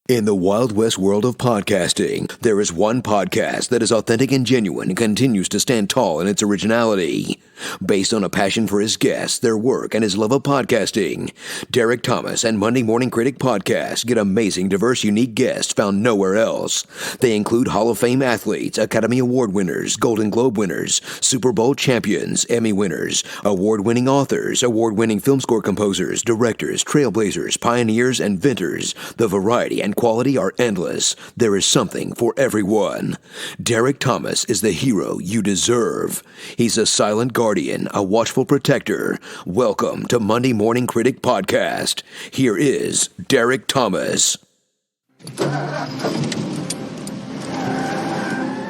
In the Wild West world of podcasting, there is one podcast that is authentic and genuine and continues to stand tall in its originality. Based on a passion for his guests, their work, and his love of podcasting, Derek Thomas and Monday Morning Critic Podcast get amazing, diverse, unique guests found nowhere else. They include Hall of Fame athletes, Academy Award winners, Golden Globe winners, Super Bowl champions, Emmy winners, award-winning authors, award-winning film score composers, directors, trailblazers, pioneers, and inventors. The variety and quality are endless. There is something for everyone. Derek Thomas is the hero you deserve. He's a silent guardian, a watchful protector. Welcome to Monday Morning Critic Podcast. Here is Derek Thomas.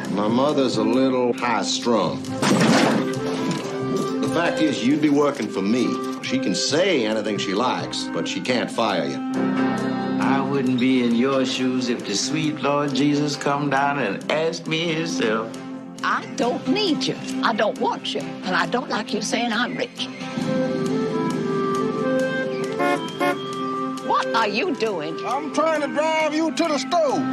My mother's a little high-strung. The fact is, you'd be working for me. She can say anything she likes, but she can't fire you. I wouldn't be in your shoes if the sweet Lord Jesus come down and asked me himself. I don't need you. I don't want you. And I don't like you saying I'm rich. What are you doing? I'm trying to drive you to the store.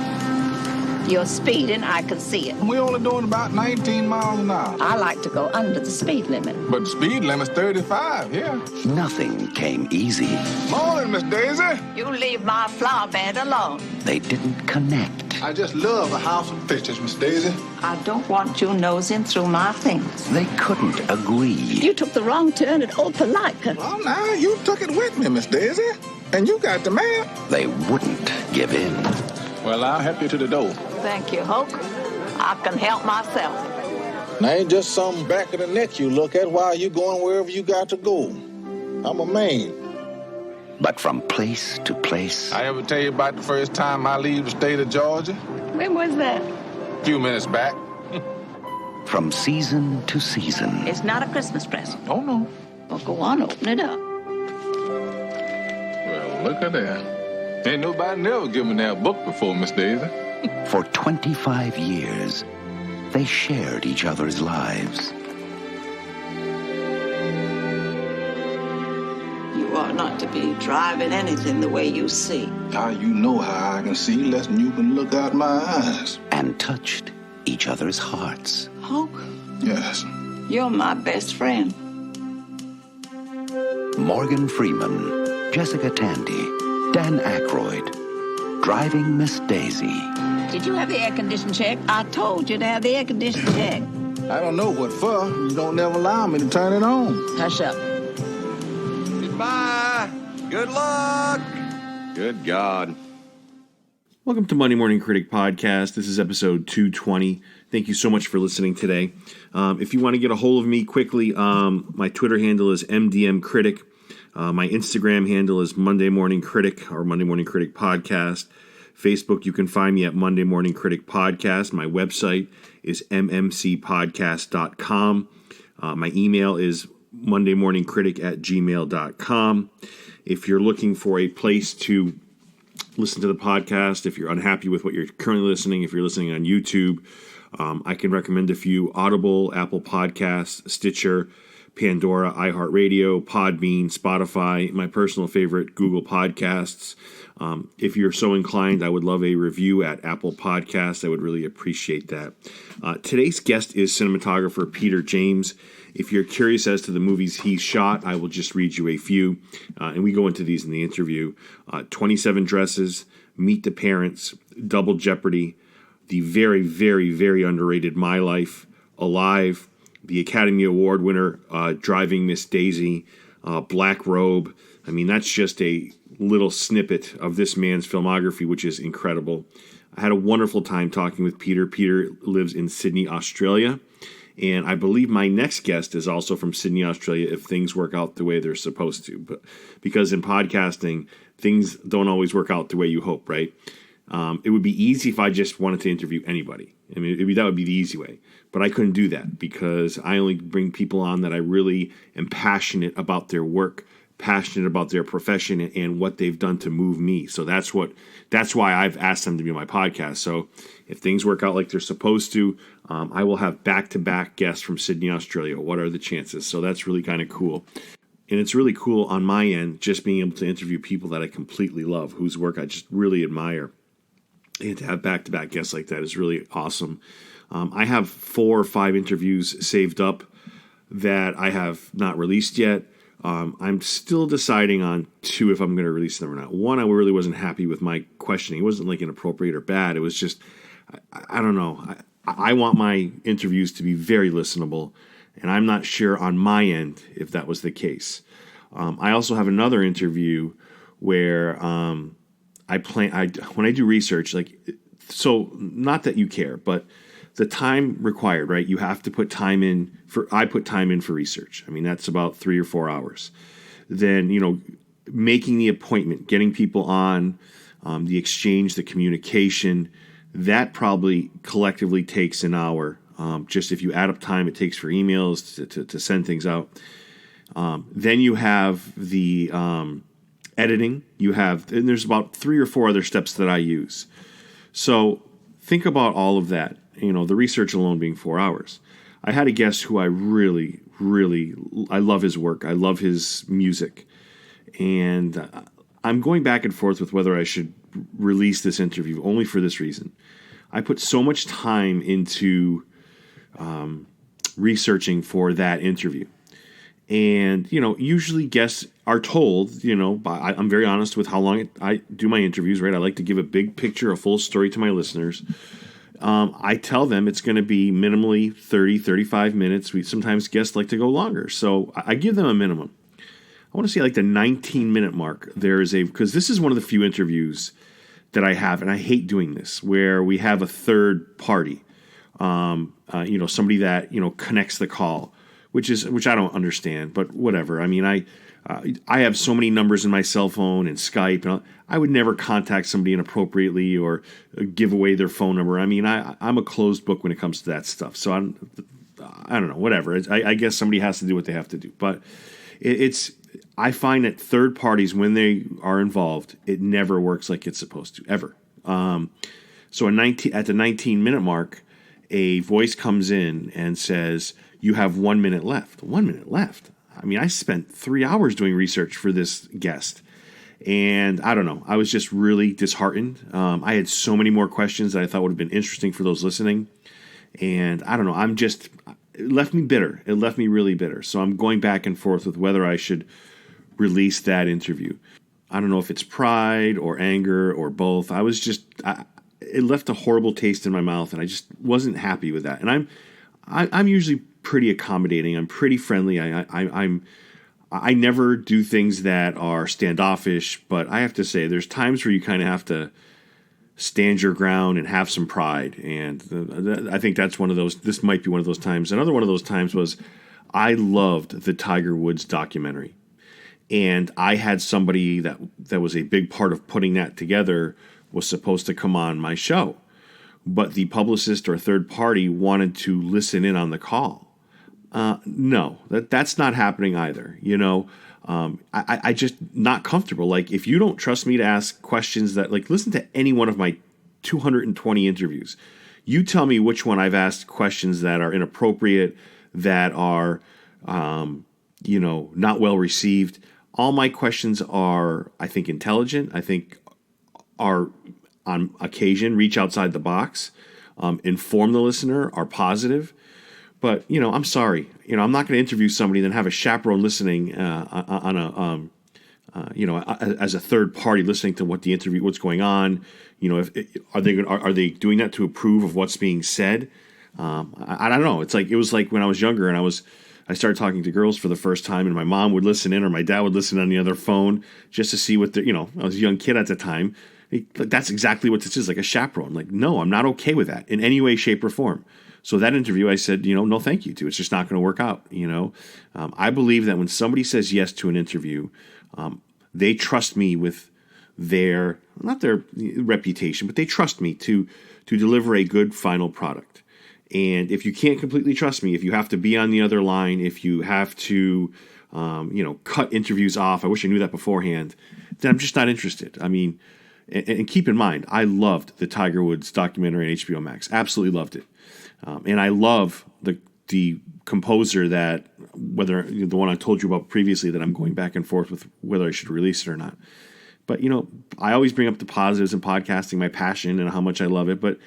You're speeding, I can see it. We only doing about 19 miles an hour. I like to go under the speed limit. But the speed limit's 35 here. Nothing came easy. Morning, Miss Daisy. You leave my flower bed alone. They didn't connect. I just love a house of pictures, Miss Daisy. I don't want you nosing through my things. They couldn't agree. You took the wrong turn at Opelika. Well, now, you took it with me, Miss Daisy. And you got the map. They wouldn't give in. Well, I'll help you to the door. Thank you, Hoke. I can help myself. Now, ain't just some back of the neck you look at while you going wherever you got to go. I'm a man. But from place to place, I ever tell you about the first time I leave the state of Georgia? When was that? A few minutes back. from season to season. It's not a Christmas present. Oh, no. Well, go on, open it up. Well, look at that. Ain't nobody never given me that book before, Miss Daisy. For 25 years, they shared each other's lives. You ought not to be driving anything the way you see. How you know how I can see less than you can look out my eyes. And touched each other's hearts. Hope, Yes. you're my best friend. Morgan Freeman, Jessica Tandy, Dan Aykroyd, driving Miss Daisy. Did you have the air condition checked? I told you to have the air condition checked. I don't know what for. You don't never allow me to turn it on. Hush up. Goodbye. Good luck. Good God. Welcome to Monday Morning Critic Podcast. This is episode 220. Thank you so much for listening today. If you want to get a hold of me quickly, my Twitter handle is MDMCritic. My Instagram handle is Monday Morning Critic or Monday Morning Critic Podcast. Facebook, you can find me at Monday Morning Critic Podcast. My website is mmcpodcast.com. My email is mondaymorningcritic@gmail.com. If you're looking for a place to listen to the podcast, if you're unhappy with what you're currently listening, if you're listening on YouTube, I can recommend a few: Audible, Apple Podcasts, Stitcher, Pandora, iHeartRadio, Podbean, Spotify, my personal favorite, Google Podcasts. If you're so inclined, I would love a review at Apple Podcasts. I would really appreciate that. Today's guest is cinematographer Peter James. If you're curious as to the movies he's shot, I will just read you a few, and we go into these in the interview. 27 Dresses, Meet the Parents, Double Jeopardy, the very, very, very underrated My Life, Alive, the Academy Award winner, Driving Miss Daisy, Black Robe. I mean, that's just a little snippet of this man's filmography, which is incredible. I had a wonderful time talking with Peter. Peter lives in Sydney, Australia. And I believe my next guest is also from Sydney, Australia, if things work out the way they're supposed to. But because in podcasting, things don't always work out the way you hope, right? It would be easy if I just wanted to interview anybody. I mean, that would be the easy way. But I couldn't do that because I only bring people on that I really am passionate about their work, passionate about their profession and what they've done to move me. So that's why I've asked them to be on my podcast. So if things work out like they're supposed to, I will have back-to-back guests from Sydney, Australia. What are the chances? So that's really kind of cool. And it's really cool on my end, just being able to interview people that I completely love, whose work I just really admire. And to have back-to-back guests like that is really awesome. I have 4 or 5 interviews saved up that I have not released yet. I'm still deciding on 2 if I'm going to release them or not. 1, I really wasn't happy with my questioning. It wasn't like inappropriate or bad. It was just, I don't know. I want my interviews to be very listenable, and I'm not sure on my end if that was the case. I also have another interview where when I do research, so not that you care, but the time required, right? You have to put time in I put time in for research. I mean, that's about 3 or 4 hours. Then, making the appointment, getting people on, the exchange, the communication, that probably collectively takes an hour. Just if you add up time it takes for emails to send things out. Then you have the editing. And there's about 3 or 4 other steps that I use. So think about all of that. The research alone being 4 hours. I had a guest who I really, really, I love his work. I love his music. And I'm going back and forth with whether I should release this interview only for this reason. I put so much time into researching for that interview. And, usually guests are told, I'm very honest with how long I do my interviews, right? I like to give a big picture, a full story to my listeners. I tell them it's going to be minimally 30, 35 minutes. Sometimes guests like to go longer. So I give them a minimum. I want to say the 19-minute mark. Because this is one of the few interviews that I have, and I hate doing this, where we have a third party, somebody that, connects the call, which I don't understand, but whatever. I mean, I have so many numbers in my cell phone and Skype, and I would never contact somebody inappropriately or give away their phone number. I mean, I'm a closed book when it comes to that stuff. So I don't know, whatever. I guess somebody has to do what they have to do. But I find that third parties, when they are involved, it never works like it's supposed to, ever. So at the 19-minute mark, a voice comes in and says, "You have 1 minute left." 1 minute left. I mean, I spent 3 hours doing research for this guest, and I don't know. I was just really disheartened. I had so many more questions that I thought would have been interesting for those listening, and I don't know. It left me bitter. It left me really bitter. So I'm going back and forth with whether I should release that interview. I don't know if it's pride or anger or both. It left a horrible taste in my mouth, and I just wasn't happy with that. And I'm usually pretty accommodating. I'm pretty friendly. I never do things that are standoffish, but I have to say there's times where you kind of have to stand your ground and have some pride. And I think that's one of those. This might be one of those times. Another one of those times was I loved the Tiger Woods documentary, and I had somebody that was a big part of putting that together was supposed to come on my show, but the publicist or third party wanted to listen in on the call. No, that's not happening either. I just not comfortable. If you don't trust me to ask questions that, listen to any one of my 220 interviews. You tell me which one I've asked questions that are inappropriate, that are, not well received. All my questions are, I think, intelligent. I think are on occasion reach outside the box, inform the listener, are positive. But, I'm sorry. I'm not going to interview somebody and then have a chaperone listening on as a third party listening to what's going on. Are they doing that to approve of what's being said? I don't know. It was like when I was younger and I started talking to girls for the first time, and my mom would listen in or my dad would listen on the other phone just to see what I was a young kid at the time. That's exactly what this is, like a chaperone. No, I'm not okay with that in any way, shape, or form. So that interview, I said, no, thank you to. It's just not going to work out. I believe that when somebody says yes to an interview, they trust me with not their reputation, but they trust me to deliver a good final product. And if you can't completely trust me, if you have to be on the other line, if you have to, cut interviews off, I wish I knew that beforehand, then I'm just not interested. I mean, and keep in mind, I loved the Tiger Woods documentary on HBO Max. Absolutely loved it. And I love the composer that, whether the one I told you about previously that I'm going back and forth with whether I should release it or not. But, I always bring up the positives in podcasting, my passion and how much I love it. But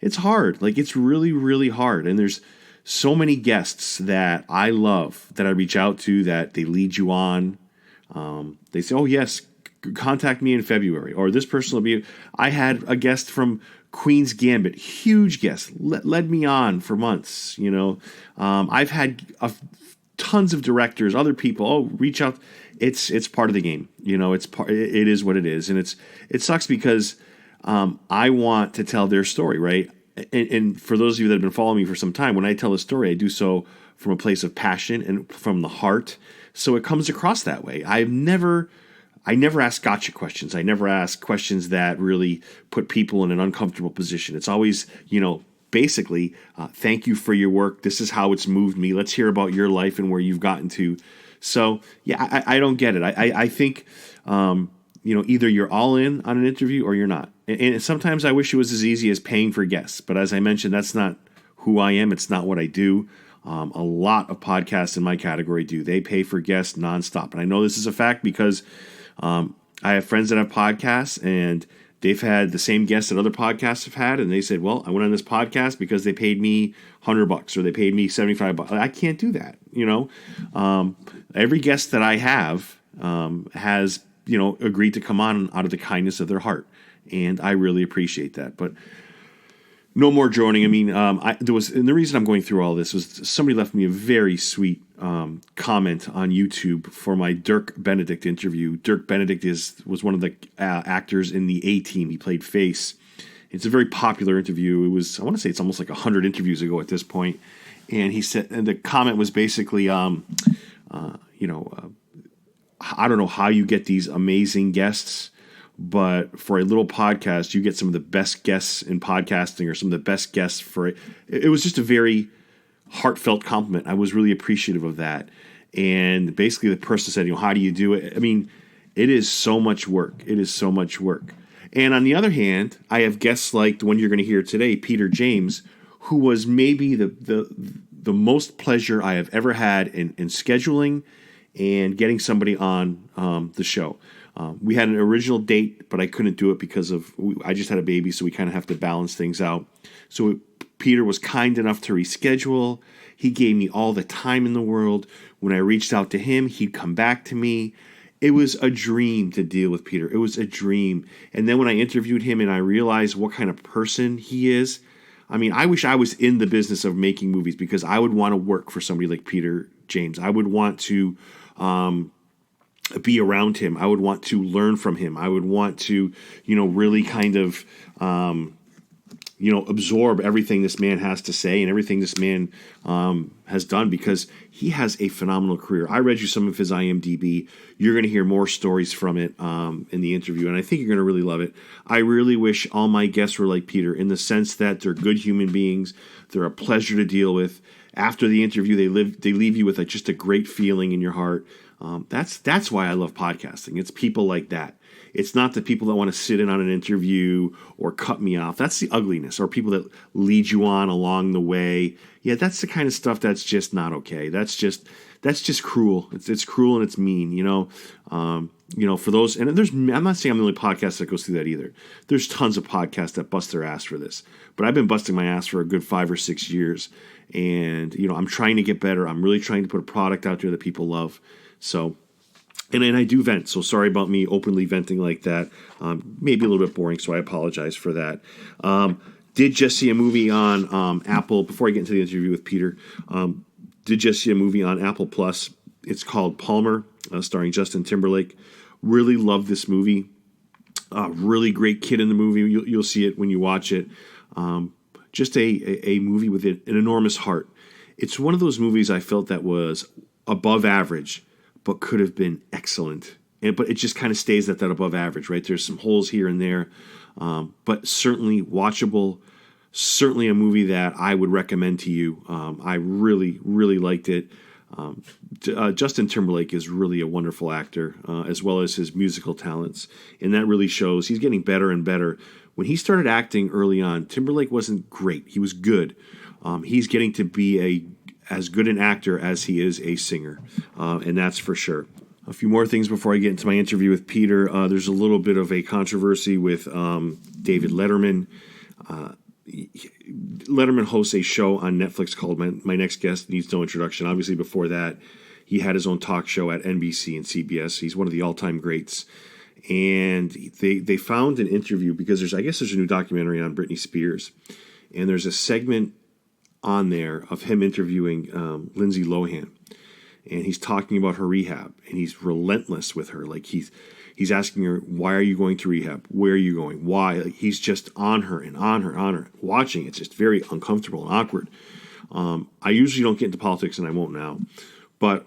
it's hard. Like, it's really, really hard. And there's so many guests that I love that I reach out to that they lead you on. They say, oh, yes, contact me in February. Or this person will be... I had a guest from Queen's Gambit, huge guest, led me on for months. I've had tons of directors, other people, reach out. It's part of the game. It is what it is. And it sucks because I want to tell their story, right? And for those of you that have been following me for some time, when I tell a story, I do so from a place of passion and from the heart. So it comes across that way. I never ask gotcha questions. I never ask questions that really put people in an uncomfortable position. It's always, basically, thank you for your work. This is how it's moved me. Let's hear about your life and where you've gotten to. So, yeah, I don't get it. I think, either you're all in on an interview or you're not. And sometimes I wish it was as easy as paying for guests. But as I mentioned, that's not who I am. It's not what I do. A lot of podcasts in my category do. They pay for guests nonstop. And I know this is a fact because I have friends that have podcasts and they've had the same guests that other podcasts have had. And they said, well, I went on this podcast because they paid me $100 or they paid me $75. I can't do that. Every guest that I have has, agreed to come on out of the kindness of their heart. And I really appreciate that. But no more droning. I mean, and the reason I'm going through all this was somebody left me a very sweet comment on YouTube for my Dirk Benedict interview. Dirk Benedict was one of the actors in the A-Team. He played Face. It's a very popular interview. It was, I want to say it's almost like 100 interviews ago at this point. And he said, and the comment was basically, I don't know how you get these amazing guests, but for a little podcast, you get some of the best guests in podcasting or some of the best guests for it. It was just a very heartfelt compliment. I was really appreciative of that. And basically the person said, how do you do it? I mean, it is so much work. It is so much work. And on the other hand, I have guests like the one you're going to hear today, Peter James, who was maybe the most pleasure I have ever had in scheduling and getting somebody on the show. We had an original date, but I couldn't do it because I just had a baby, so we kind of have to balance things out. So Peter was kind enough to reschedule. He gave me all the time in the world. When I reached out to him, he'd come back to me. It was a dream to deal with Peter. It was a dream. And then when I interviewed him and I realized what kind of person he is, I mean, I wish I was in the business of making movies because I would want to work for somebody like Peter James. I would want to be around him. I would want to learn from him. I would want to, really kind of, absorb everything this man has to say and everything this man has done because he has a phenomenal career. I read you some of his IMDb. You're going to hear more stories from it in the interview, and I think you're going to really love it. I really wish all my guests were like Peter in the sense that they're good human beings. They're a pleasure to deal with. After the interview, they leave you with just a great feeling in your heart. That's why I love podcasting. It's people like that. It's not the people that want to sit in on an interview or cut me off. That's the ugliness. Or people that lead you on along the way. Yeah, that's the kind of stuff that's just not okay. That's just cruel. It's cruel and it's mean. For those, and I'm not saying I'm the only podcast that goes through that either. There's tons of podcasts that bust their ass for this. But I've been busting my ass for a good 5 or 6 years, and I'm trying to get better. I'm really trying to put a product out there that people love. So. And I do vent, so sorry about me openly venting like that. Maybe a little bit boring, so I apologize for that. Did just see a movie on Apple, before I get into the interview with Peter, did just see a movie on Apple Plus. It's called Palmer, starring Justin Timberlake. Really love this movie. Really great kid in the movie. You'll see it when you watch it. Just a movie with an enormous heart. It's one of those movies I felt that was above average, but could have been excellent. But it just kind of stays at that above average, right? There's some holes here and there, but certainly watchable. Certainly a movie that I would recommend to you. I really, really liked it. Justin Timberlake is really a wonderful actor, as well as his musical talents. And that really shows. He's getting better and better. When he started acting early on, Timberlake wasn't great. He was good. He's getting to be as good an actor as he is a singer, and that's for sure. A few more things before I get into my interview with Peter. There's a little bit of a controversy with David Letterman. Letterman hosts a show on Netflix called My Next Guest Needs No Introduction. Obviously, before that, he had his own talk show at NBC and CBS. He's one of the all-time greats. And they found an interview because there's a new documentary on Britney Spears. And there's a segment on there of him interviewing Lindsay Lohan. And he's talking about her rehab. And he's relentless with her. Like he's asking her, why are you going to rehab? Where are you going? Why? Like he's just on her and on her and on her. Watching it's just very uncomfortable and awkward. I usually don't get into politics, and I won't now. But,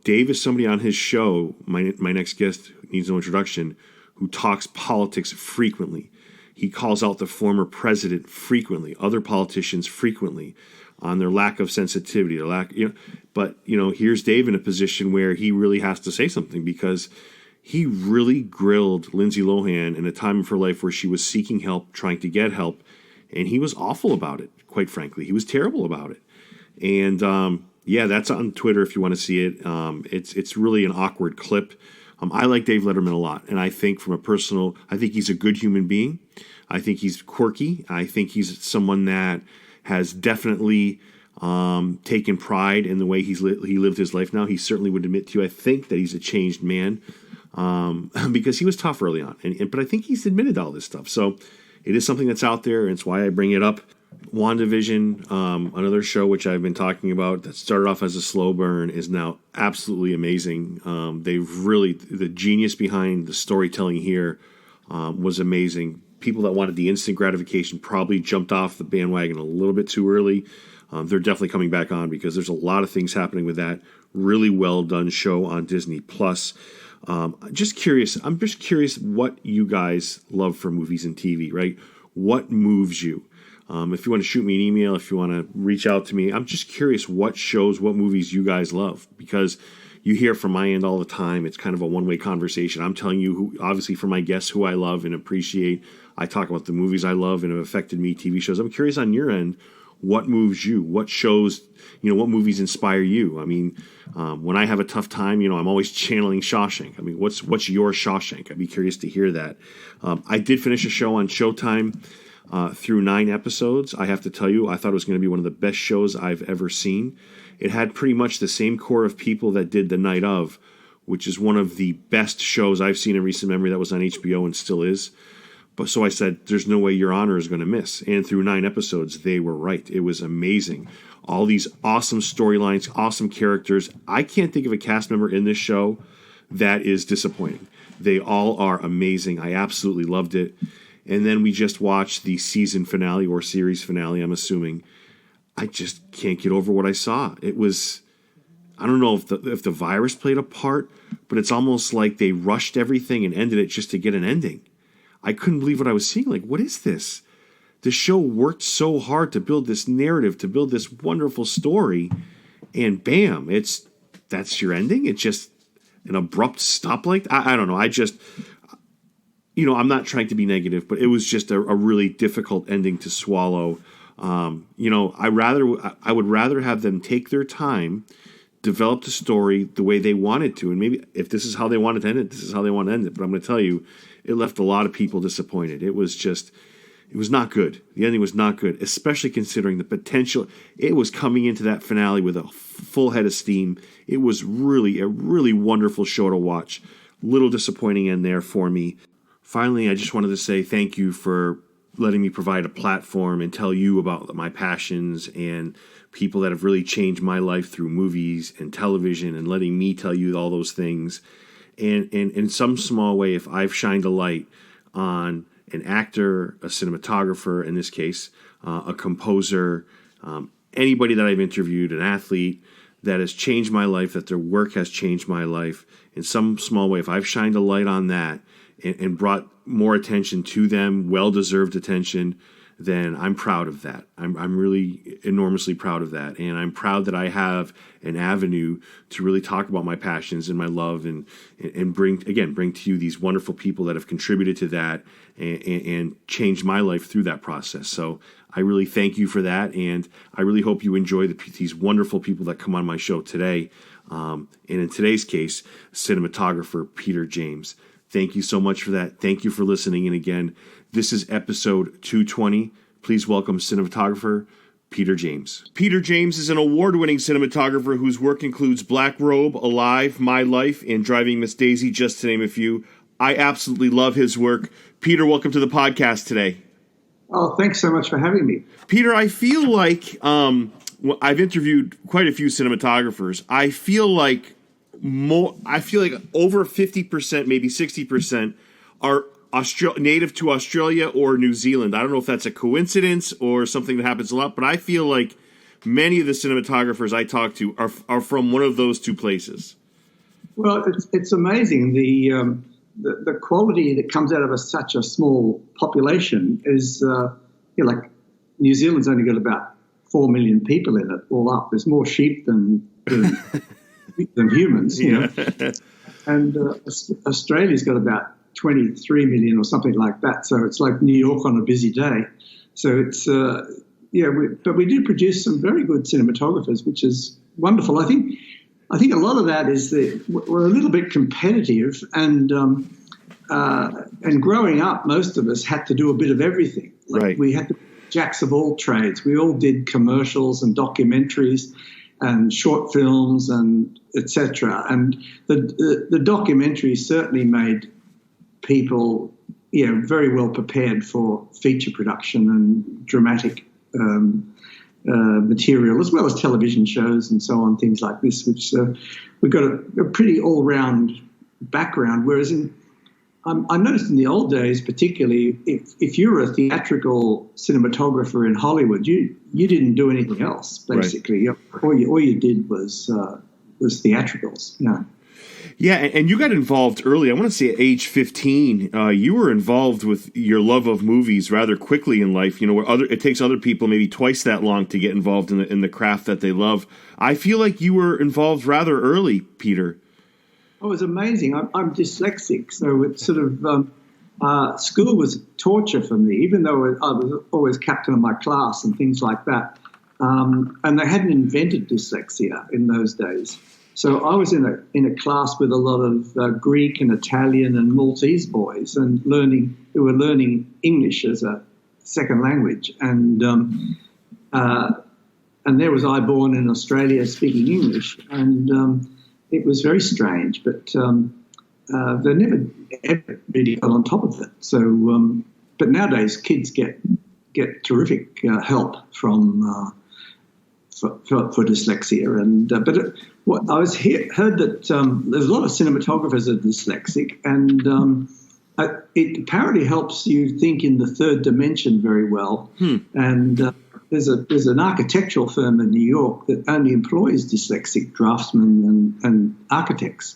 Dave is somebody on his show, my next guest needs no introduction, who talks politics frequently. He calls out the former president frequently, other politicians frequently, on their lack of sensitivity, But here's Dave in a position where he really has to say something because he really grilled Lindsay Lohan in a time of her life where she was seeking help, trying to get help, and he was awful about it. Quite frankly, he was terrible about it. And that's on Twitter if you want to see it. It's really an awkward clip. I like Dave Letterman a lot, and I think I think he's a good human being. I think he's quirky. I think he's someone that has definitely taken pride in the way he lived his life now. He certainly would admit to you, I think, that he's a changed man because he was tough early on. But I think he's admitted all this stuff. So it is something that's out there, and it's why I bring it up. WandaVision, another show which I've been talking about that started off as a slow burn, is now absolutely amazing. The genius behind the storytelling here was amazing. People that wanted the instant gratification probably jumped off the bandwagon a little bit too early. They're definitely coming back on because there's a lot of things happening with that really well done show on Disney Plus. I'm just curious what you guys love for movies and TV, right? What moves you? If you want to shoot me an email, if you want to reach out to me, I'm just curious what shows, what movies you guys love, because you hear from my end all the time. It's kind of a one-way conversation. I'm telling you, obviously, for my guests who I love and appreciate. I talk about the movies I love and have affected me, TV shows. I'm curious on your end, what moves you? What shows, what movies inspire you? I mean, when I have a tough time, I'm always channeling Shawshank. I mean, what's your Shawshank? I'd be curious to hear that. I did finish a show on Showtime through 9 episodes. I have to tell you, I thought it was going to be one of the best shows I've ever seen. It had pretty much the same core of people that did The Night Of, which is one of the best shows I've seen in recent memory that was on HBO and still is. But so I said, there's no way Your Honor is going to miss. And through 9 episodes, they were right. It was amazing. All these awesome storylines, awesome characters. I can't think of a cast member in this show that is disappointing. They all are amazing. I absolutely loved it. And then we just watched the season finale or series finale, I'm assuming. I just can't get over what I saw. It was, I don't know if the virus played a part, but it's almost like they rushed everything and ended it just to get an ending. I couldn't believe what I was seeing. Like, what is this? The show worked so hard to build this narrative, to build this wonderful story, and bam, that's your ending? It's just an abrupt stop like that? I don't know. I'm not trying to be negative, but it was just a really difficult ending to swallow. I would rather have them take their time, develop the story the way they wanted to, and maybe if this is how they wanted to end it, this is how they want to end it. But I'm going to tell you, it left a lot of people disappointed. It was not good. The ending was not good, especially considering the potential. It was coming into that finale with a full head of steam. It was really a really wonderful show to watch. Little disappointing end there for me. Finally, I just wanted to say thank you for letting me provide a platform and tell you about my passions and people that have really changed my life through movies and television, and letting me tell you all those things. And in some small way, if I've shined a light on an actor, a cinematographer, in this case, a composer, anybody that I've interviewed, an athlete that has changed my life, that their work has changed my life, in some small way, if I've shined a light on that and brought more attention to them, well-deserved attention, then I'm proud of that. I'm really enormously proud of that. And I'm proud that I have an avenue to really talk about my passions and my love and bring to you these wonderful people that have contributed to that and changed my life through that process. So I really thank you for that. And I really hope you enjoy these wonderful people that come on my show today. and in today's case, cinematographer Peter James. Thank you so much for that. Thank you for listening. And again, this is episode 220. Please welcome cinematographer Peter James. Peter James is an award-winning cinematographer whose work includes Black Robe, Alive, My Life, and Driving Miss Daisy, just to name a few. I absolutely love his work. Peter, welcome to the podcast today. Oh, thanks so much for having me. Peter, I feel like I've interviewed quite a few cinematographers. I feel like over 50%, maybe 60% are native to Australia or New Zealand. I don't know if that's a coincidence or something that happens a lot, but I feel like many of the cinematographers I talk to are from one of those two places. Well, it's amazing. The quality that comes out of such a small population is, like New Zealand's only got about 4 million people in it all up. There's more sheep than humans, you know. And Australia's got about 23 million or something like that. So it's like New York on a busy day. So it's, but we do produce some very good cinematographers, which is wonderful. I think a lot of that is that we're a little bit competitive, and growing up, most of us had to do a bit of everything. Right. We had to be jacks of all trades. We all did commercials and documentaries and short films and etc. And the documentaries certainly made people, very well prepared for feature production and dramatic material, as well as television shows and so on, things like this, which we've got a pretty all-round background. Whereas I noticed in the old days, particularly, if you were a theatrical cinematographer in Hollywood, you didn't do anything else, basically. Right. All you did was theatricals, Yeah, and you got involved early. I want to say at age 15, you were involved with your love of movies rather quickly in life. Where it takes other people maybe twice that long to get involved in the craft that they love. I feel like you were involved rather early, Peter. Oh, it was amazing. I'm dyslexic, so it's sort of school was torture for me, even though I was always captain of my class and things like that. And they hadn't invented dyslexia in those days. So I was in a class with a lot of Greek and Italian and Maltese boys and who were learning English as a second language. And there was I born in Australia speaking English. And it was very strange, but they never ever really got on top of it. So, but nowadays kids get terrific help from for dyslexia, and what I heard that there's a lot of cinematographers are dyslexic, and it apparently helps you think in the third dimension very well. And there's an architectural firm in New York that only employs dyslexic draftsmen and architects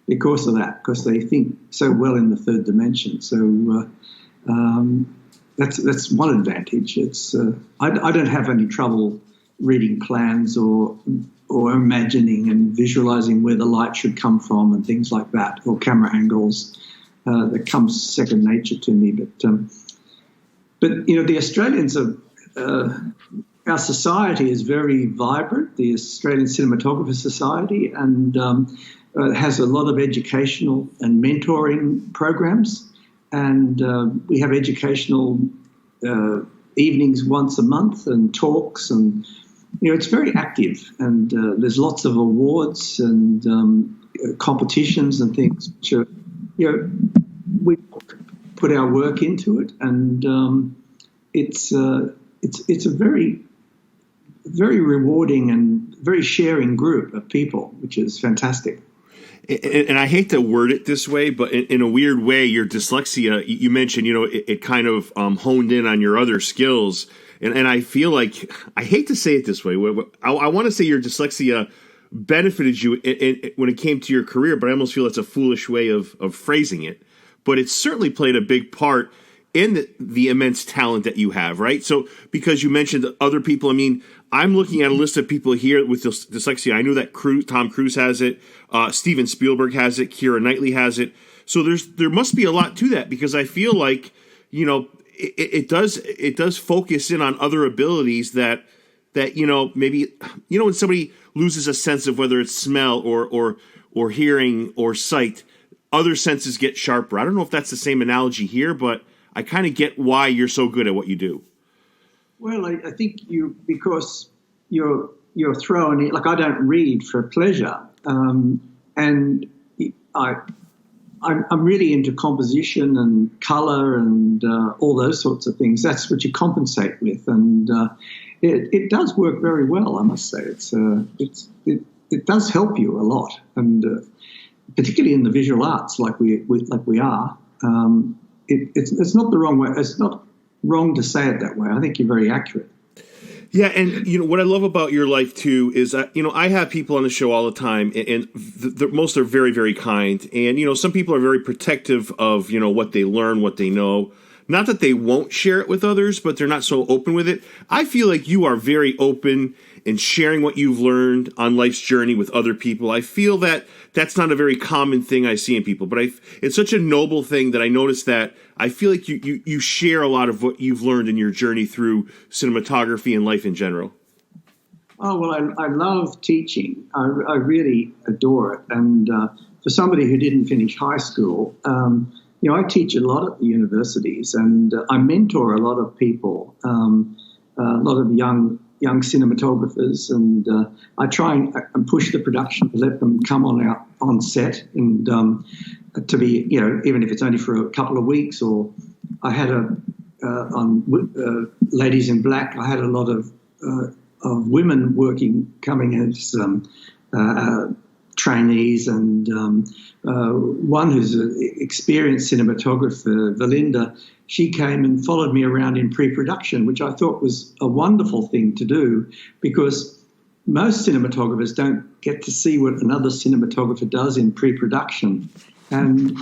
because of that, because they think so well in the third dimension. So that's one advantage. It's I don't have any trouble reading plans or imagining and visualizing where the light should come from and things like that, or camera angles. That comes second nature to me. But the Australians are. Our society is very vibrant, the Australian Cinematographer Society, and has a lot of educational and mentoring programs. And we have educational evenings once a month and talks, and it's very active. And there's lots of awards and competitions and things. Which are, we put our work into it, and it's a very, very rewarding and very sharing group of people, which is fantastic. And I hate to word it this way, but in a weird way, your dyslexia, you mentioned, it kind of honed in on your other skills. And I feel like, I hate to say it this way, I want to say your dyslexia benefited you when it came to your career, but I almost feel that's a foolish way of phrasing it. But it certainly played a big part in the immense talent that you have, right? So, because you mentioned other people, I mean, I'm looking at a list of people here with dyslexia. I know that Tom Cruise has it, Steven Spielberg has it, Keira Knightley has it. So there must be a lot to that, because I feel like, it does focus in on other abilities that that, maybe, when somebody loses a sense of whether it's smell or hearing or sight, other senses get sharper. I don't know if that's the same analogy here, but I kind of get why you're so good at what you do. Well, I think because you're thrown in, like I don't read for pleasure, and I'm really into composition and colour and all those sorts of things. That's what you compensate with, and it does work very well. I must say, it does help you a lot, and particularly in the visual arts, like we are. It's not the wrong way. It's not wrong to say it that way. I think you're very accurate. Yeah, and what I love about your life too is I have people on the show all the time, and most are very, very kind, and some people are very protective of what they learn, what they know. Not that they won't share it with others, but they're not so open with it. I feel like you are very open in sharing what you've learned on life's journey with other people. I feel that that's not a very common thing I see in people, but it's such a noble thing that I notice that I feel like you share a lot of what you've learned in your journey through cinematography and life in general. Oh, well, I love teaching. I really adore it. And for somebody who didn't finish high school, I teach a lot at the universities, and I mentor a lot of people, a lot of young cinematographers, and I try and push the production to let them come on set and to be, even if it's only for a couple of weeks. Or I had on Ladies in Black, I had a lot of women coming as trainees, and one who's an experienced cinematographer, Valinda, she came and followed me around in pre-production, which I thought was a wonderful thing to do, because most cinematographers don't get to see what another cinematographer does in pre-production. And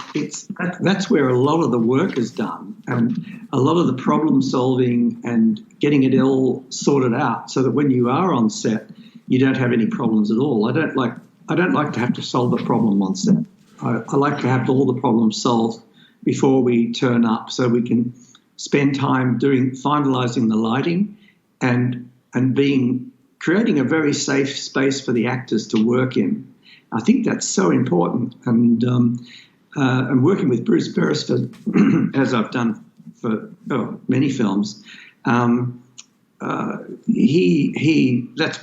that's where a lot of the work is done, and a lot of the problem solving and getting it all sorted out, so that when you are on set, you don't have any problems at all. I don't like to have to solve a problem on set. I like to have all the problems solved before we turn up, so we can spend time finalising the lighting and creating a very safe space for the actors to work in. I think that's so important. And working with Bruce Beresford, as I've done for many films, that's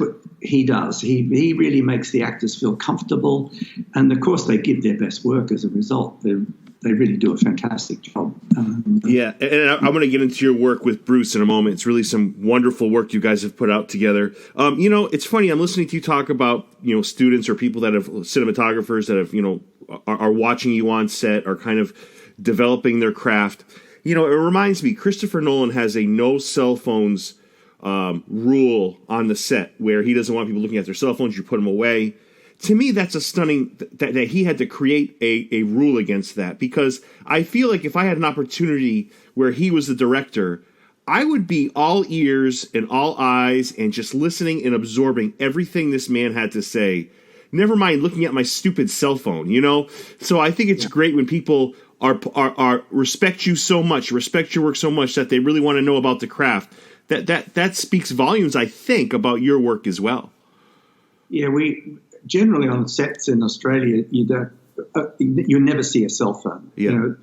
what he does. He really makes the actors feel comfortable, and of course they give their best work as a result. They really do a fantastic job. Yeah, and I'm going to get into your work with Bruce in a moment. It's really some wonderful work you guys have put out together. It's funny. I'm listening to you talk about students or people that have cinematographers that have are watching you on set, are kind of developing their craft. It reminds me, Christopher Nolan has a no cell phones rule on the set, where he doesn't want people looking at their cell phones. You put them away. To me, that's a stunning that he had to create a rule against that, because I feel like if I had an opportunity where he was the director, I would be all ears and all eyes and just listening and absorbing everything this man had to say. Never mind looking at my stupid cell phone, So I think it's great when people are respect you so much, respect your work so much, that they really want to know about the craft. That speaks volumes, I think, about your work as well. Yeah, we generally on sets in Australia, you never see a cell phone. Yeah.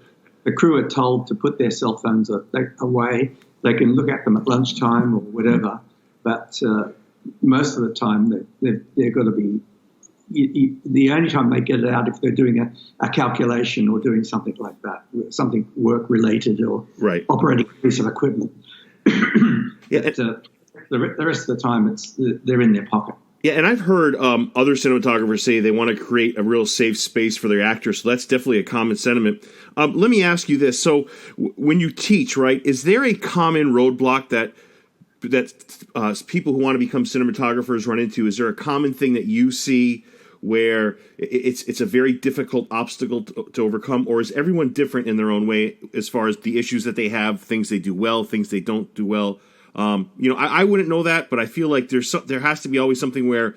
The crew are told to put their cell phones away. They can look at them at lunchtime or whatever, but most of the time they're got to be. The only time they get it out if they're doing a calculation or doing something like that, something work related or operating a piece of equipment. Yeah, the rest of the time they're in their pocket. Yeah, and I've heard other cinematographers say they want to create a real safe space for their actors, so that's definitely a common sentiment. Let me ask you this. So when you teach, right, is there a common roadblock that people who want to become cinematographers run into? Is there a common thing that you see where it's a very difficult obstacle to overcome, or is everyone different in their own way as far as the issues that they have, things they do well, things they don't do well? I wouldn't know that, but I feel like there has to be always something where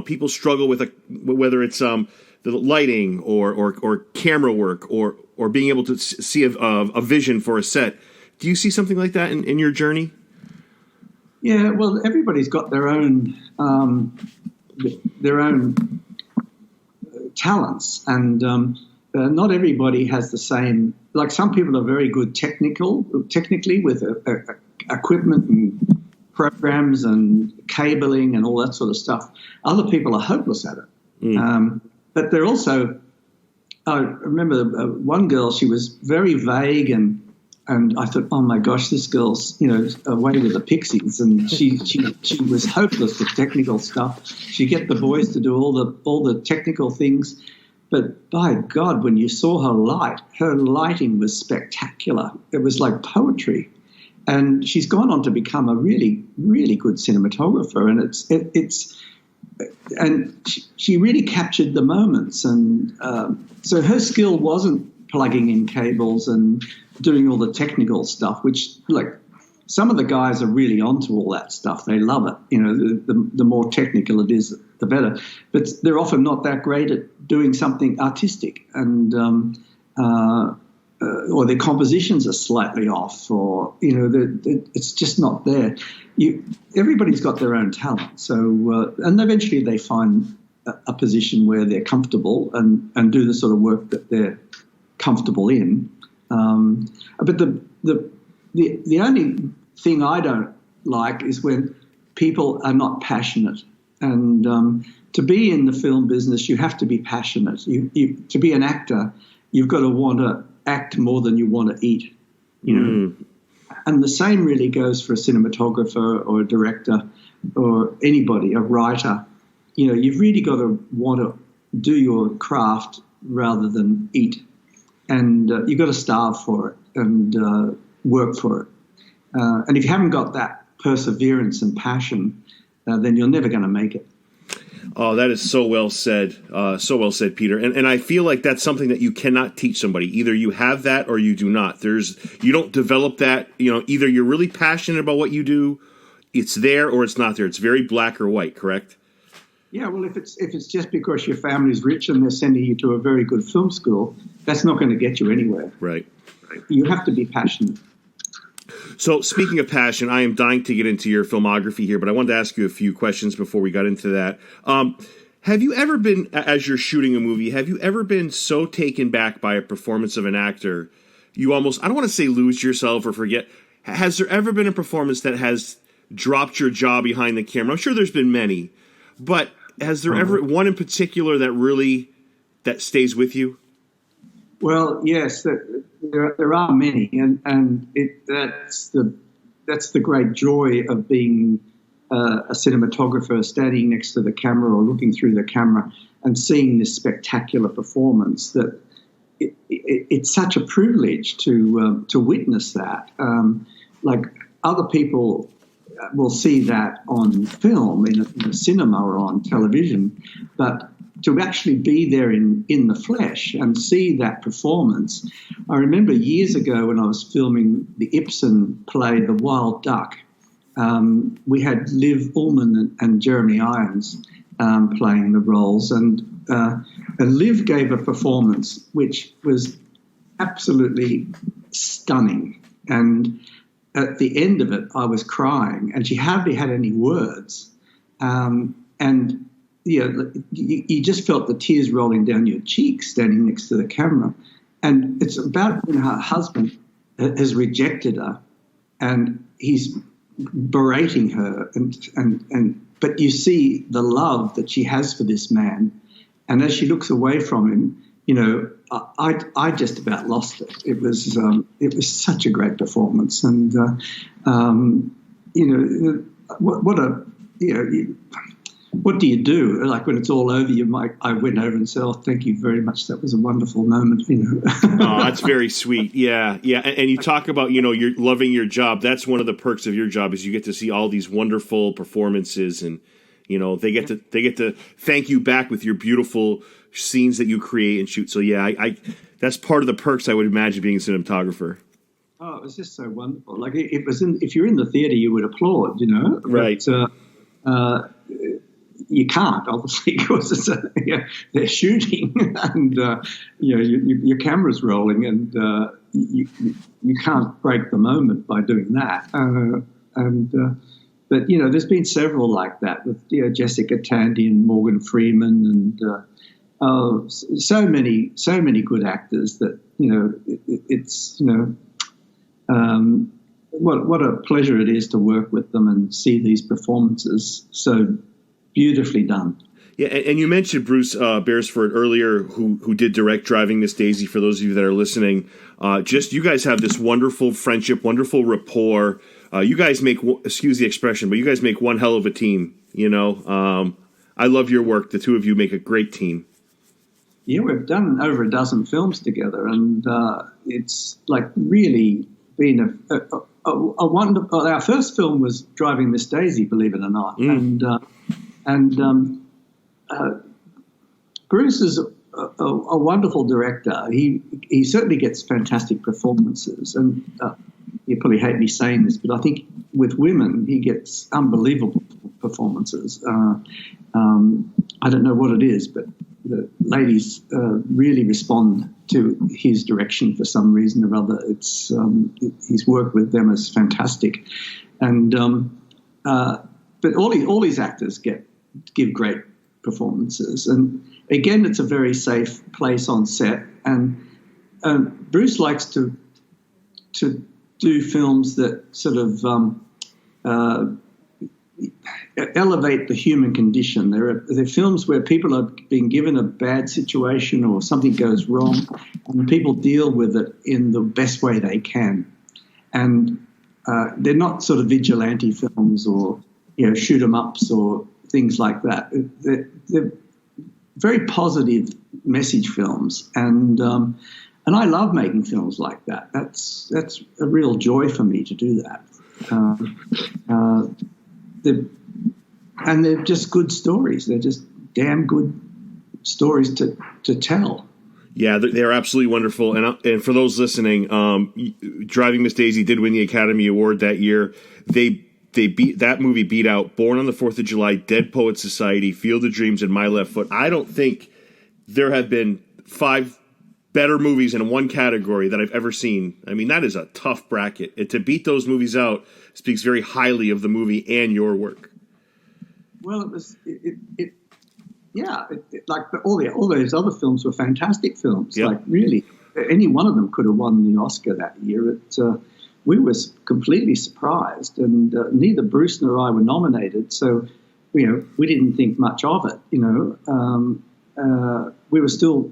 people struggle with whether it's the lighting or camera work or being able to see a vision for a set. Do you see something like that in your journey? Yeah, well, everybody's got their own talents, and not everybody has the same. Like some people are very good technically with equipment and programs and cabling and all that sort of stuff. Other people are hopeless at it. But they're also. I remember one girl. She was very vague and I thought, oh my gosh, this girl's away with the pixies, and she was hopeless with technical stuff. She'd get the boys to do all the technical things, but by God, when you saw her lighting was spectacular. It was like poetry, and she's gone on to become a really, really good cinematographer, and she really captured the moments, and so her skill wasn't plugging in cables and doing all the technical stuff, which, like, some of the guys are really onto all that stuff. They love it. The more technical it is, the better. But they're often not that great at doing something artistic, and or their compositions are slightly off, or it's just not there. Everybody's got their own talent, so and eventually they find a position where they're comfortable and do the sort of work that they're comfortable in. But the only thing I don't like is when people are not passionate. And to be in the film business, you have to be passionate. To be an actor, you've got to want to act more than you want to eat. And the same really goes for a cinematographer or a director or anybody, a writer. You've really got to want to do your craft rather than eat. And you've got to starve for it and work for it. And if you haven't got that perseverance and passion, then you're never going to make it. Oh, that is so well said. So well said, Peter. And I feel like that's something that you cannot teach somebody. Either you have that or you do not. You don't develop that. Either you're really passionate about what you do, it's there, or it's not there. It's very black or white, correct? Yeah, well, if it's just because your family's rich and they're sending you to a very good film school, that's not going to get you anywhere. Right. You have to be passionate. So speaking of passion, I am dying to get into your filmography here, but I wanted to ask you a few questions before we got into that. Have you ever been, as you're shooting a movie, have you ever been so taken back by a performance of an actor, you almost, I don't want to say lose yourself or forget, has there ever been a performance that has dropped your jaw behind the camera? I'm sure there's been many, but has there ever one in particular that stays with you? Well, yes, there are many, and that's the great joy of being a cinematographer, standing next to the camera or looking through the camera and seeing this spectacular performance. That it's such a privilege to witness that. Like other people will see that on film in a cinema or on television, but to actually be there in the flesh and see that performance. I remember years ago when I was filming the Ibsen play The Wild Duck, we had Liv Ullmann and Jeremy Irons playing the roles, and Liv gave a performance which was absolutely stunning, and at the end of it I was crying, and she hardly had any words, and you just felt the tears rolling down your cheeks standing next to the camera. And it's about when her husband has rejected her and he's berating her, but you see the love that she has for this man. And as she looks away from him, I just about lost it. It was such a great performance. And, what do you do? Like when it's all over, I went over and said, "Oh, thank you very much. That was a wonderful moment." Oh, that's very sweet. Yeah. And you talk about, you're loving your job. That's one of the perks of your job is you get to see all these wonderful performances, and they get to thank you back with your beautiful scenes that you create and shoot. So I that's part of the perks, I would imagine, being a cinematographer. Oh, it was just so wonderful. Like it was if you're in the theater, you would applaud, Right. But, you can't, obviously, because they're shooting and your camera's rolling, and you can't break the moment by doing that. But there's been several like that with Jessica Tandy and Morgan Freeman and so many good actors that it's what a pleasure it is to work with them and see these performances so beautifully done. Yeah, and you mentioned Bruce Beresford earlier, who did direct Driving Miss Daisy. For those of you that are listening, just you guys have this wonderful friendship, wonderful rapport. You guys make, excuse the expression, but you guys make one hell of a team. I love your work. The two of you make a great team. Yeah, we've done over a dozen films together, and it's like really been a wonderful. Our first film was Driving Miss Daisy, believe it or not, and Bruce is a wonderful director. He certainly gets fantastic performances, and you probably hate me saying this, but I think with women he gets unbelievable performances. I don't know what it is, but the ladies really respond to his direction for some reason or other. It's his work with them is fantastic, and but all his actors give great performances, and again, it's a very safe place on set. And Bruce likes to do films that sort of elevate the human condition. There are films where people are being given a bad situation or something goes wrong, and people deal with it in the best way they can. And they're not sort of vigilante films or shoot 'em ups or things like that. They're very positive message films, and I love making films like that. That's a real joy for me to do that. They're just good stories. They're just damn good stories to tell. Yeah, they're absolutely wonderful. And for those listening, Driving Miss Daisy did win the Academy Award that year. That movie beat out Born on the 4th of July, Dead Poets Society, Field of Dreams, and My Left Foot. I don't think there have been 5 better movies in one category that I've ever seen. I mean, that is a tough bracket. And to beat those movies out speaks very highly of the movie and your work. Well, all those other films were fantastic films. Yep. Like really, any one of them could have won the Oscar that year. We were completely surprised, and neither Bruce nor I were nominated, so we didn't think much of it. We were still.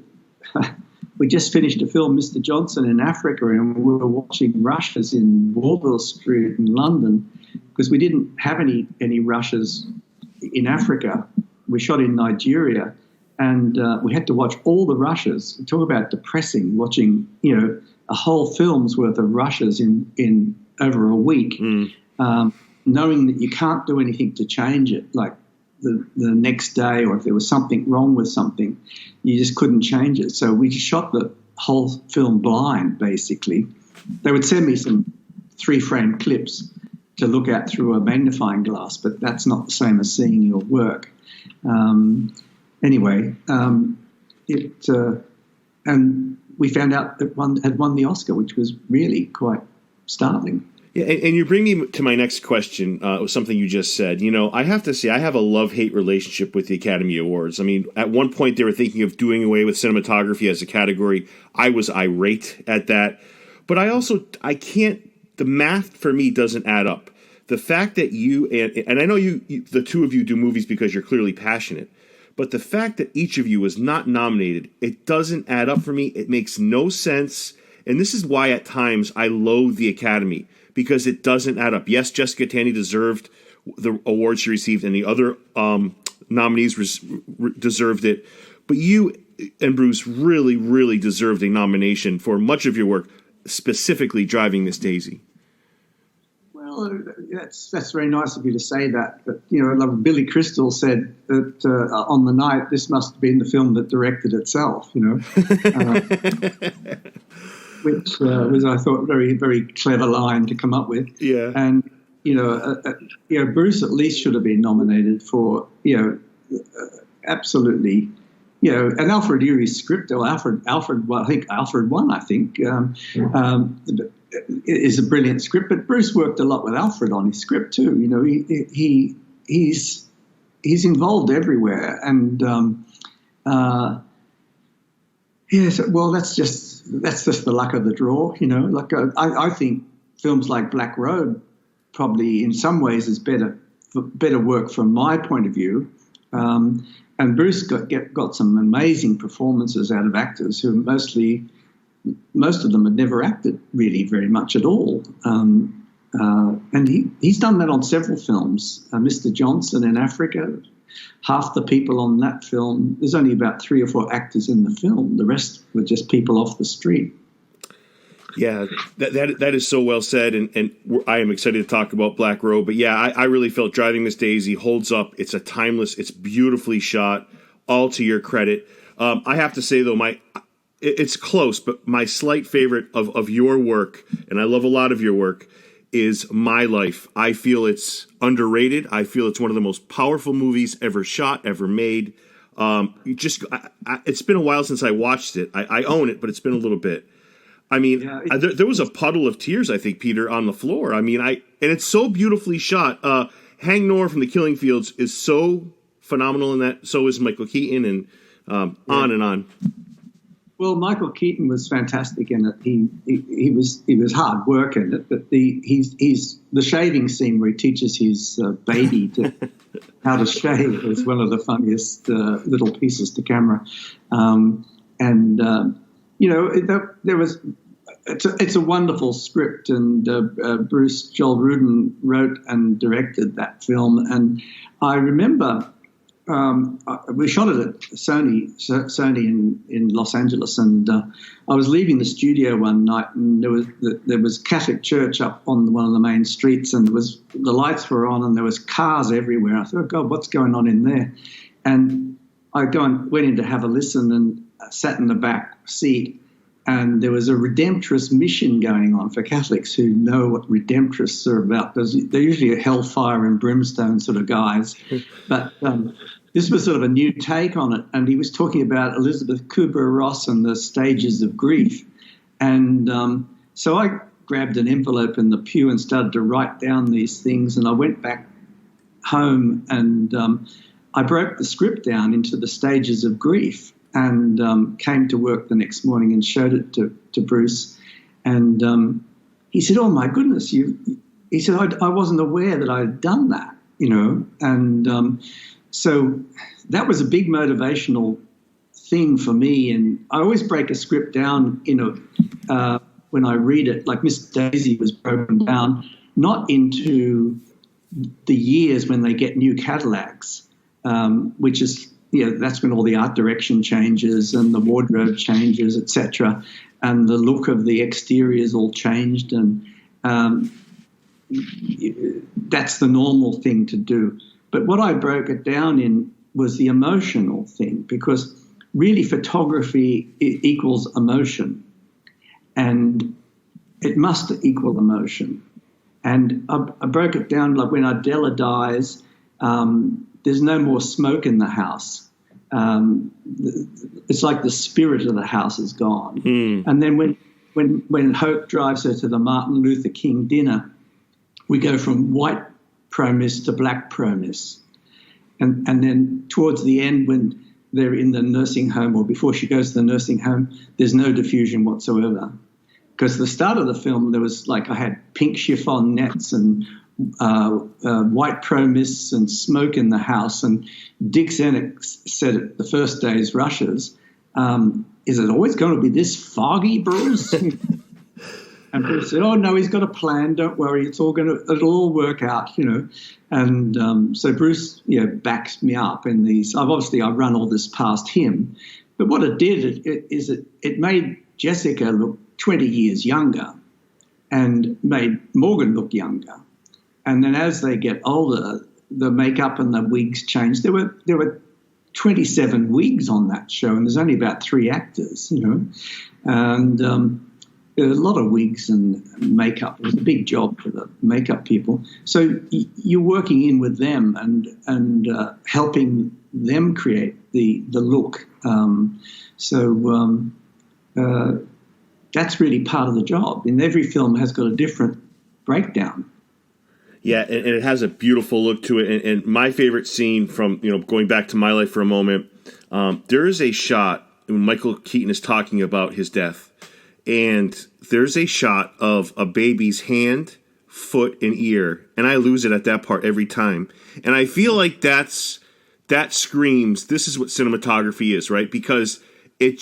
We just finished a film, Mr. Johnson, in Africa, and we were watching rushes in Wardour Street in London because we didn't have any rushes in Africa. We shot in Nigeria, and we had to watch all the rushes. Talk about depressing, watching a whole film's worth of rushes in over a week, knowing that you can't do anything to change it. Like the next day, or if there was something wrong with something, you just couldn't change it. So we just shot the whole film blind, basically. They would send me some 3-frame clips to look at through a magnifying glass, but that's not the same as seeing your work. Anyway, and we found out that one had won the Oscar, which was really quite startling. Yeah, and you bring me to my next question, something you just said. I have to say, I have a love-hate relationship with the Academy Awards. I mean, at one point they were thinking of doing away with cinematography as a category. I was irate at that. But I can't, the math for me doesn't add up. The fact that you, and I know you, the two of you do movies because you're clearly passionate, but the fact that each of you was not nominated, it doesn't add up for me. It makes no sense. And this is why at times I loathe the Academy, because it doesn't add up. Yes, Jessica Tandy deserved the award she received, and the other nominees deserved it. But you and Bruce really, really deserved a nomination for much of your work, specifically Driving Miss Daisy. Well, that's very nice of you to say that. But, like Billy Crystal said that on the night, this must have been the film that directed itself, which was, I thought, very, very clever line to come up with. Yeah. And, Bruce at least should have been nominated for, absolutely, and Alfred Urie's script, or Alfred won, I think. is a brilliant script. But Bruce worked a lot with Alfred on his script too. You know, he's involved everywhere, and yes. Well, that's just the luck of the draw. You know, like I think films like Black Robe probably in some ways is better work from my point of view. And Bruce got some amazing performances out of actors who most of them had never acted really very much at all. And he's done that on several films. Mr. Johnson in Africa, half the people on that film, there's only about 3 or 4 actors in the film. The rest were just people off the street. Yeah, that is so well said, and I am excited to talk about Black Robe. But yeah, I really felt Driving Miss Daisy holds up. It's it's beautifully shot, all to your credit. I have to say though, it's close, but my slight favorite of your work, and I love a lot of your work, is My Life. I feel it's underrated. I feel it's one of the most powerful movies ever shot, ever made. It's been a while since I watched it. I own it, but it's been a little bit. I mean, there was a puddle of tears, I think, Peter, on the floor. I mean, and it's so beautifully shot. Hang Nor from The Killing Fields is so phenomenal in that. So is Michael Keaton, and on and on. Well, Michael Keaton was fantastic in it. He was hard work in it, but he's the shaving scene where he teaches his baby how to shave is one of the funniest little pieces to camera, you know, it's a wonderful script, and Joel Rudin wrote and directed that film. And I remember we shot it at Sony in Los Angeles, and I was leaving the studio one night, and there was Catholic church up on one of the main streets, and the lights were on, and there was cars everywhere. I thought, oh God, what's going on in there? And I went in to have a listen, and sat in the back seat, and there was a Redemptorist mission going on for Catholics who know what Redemptorists are about. They're usually hellfire and brimstone sort of guys, but this was sort of a new take on it, and he was talking about Elizabeth Kubler-Ross and the stages of grief. And so I grabbed an envelope in the pew and started to write down these things, and I went back home and I broke the script down into the stages of grief, and came to work the next morning and showed it to Bruce. And he said, oh, my goodness, he said, I wasn't aware that I had done that, you know. And so that was a big motivational thing for me. And I always break a script down, you know, when I read it. Like Miss Daisy was broken down, not into the years when they get new Cadillacs, which is, that's when all the art direction changes and the wardrobe changes, etc., and the look of the exteriors all changed, and that's the normal thing to do. But what I broke it down in was the emotional thing, because really photography equals emotion, and it must equal emotion. And I broke it down like when Adela dies, there's no more smoke in the house. It's like the spirit of the house is gone. And then when Hope drives her to the Martin Luther King dinner, we go from white pro-miss to black pro-miss. And then towards the end, when they're in the nursing home, or before she goes to the nursing home, there's no diffusion whatsoever. Because at the start of the film, there was I had pink chiffon nets and white pro-mists and smoke in the house. And Dick Zennick said at the first day's rushes, is it always going to be this foggy, Bruce? And Bruce said, oh, no, he's got a plan. Don't worry. It'll all work out, you know. And so Bruce, backs me up in these. I run all this past him. But what it did is it made Jessica look 20 years younger and made Morgan look younger. And then as they get older, the makeup and the wigs change. There were 27 wigs on that show, and there's only about 3 actors, you know. And there were a lot of wigs and makeup. It was a big job for the makeup people. So you're working in with them and helping them create the look. that's really part of the job. And every film has got a different breakdown. Yeah, and it has a beautiful look to it. And my favorite scene from, going back to my life for a moment, there is a shot when Michael Keaton is talking about his death, and there's a shot of a baby's hand, foot, and ear, and I lose it at that part every time. And I feel like that screams, this is what cinematography is, right? Because it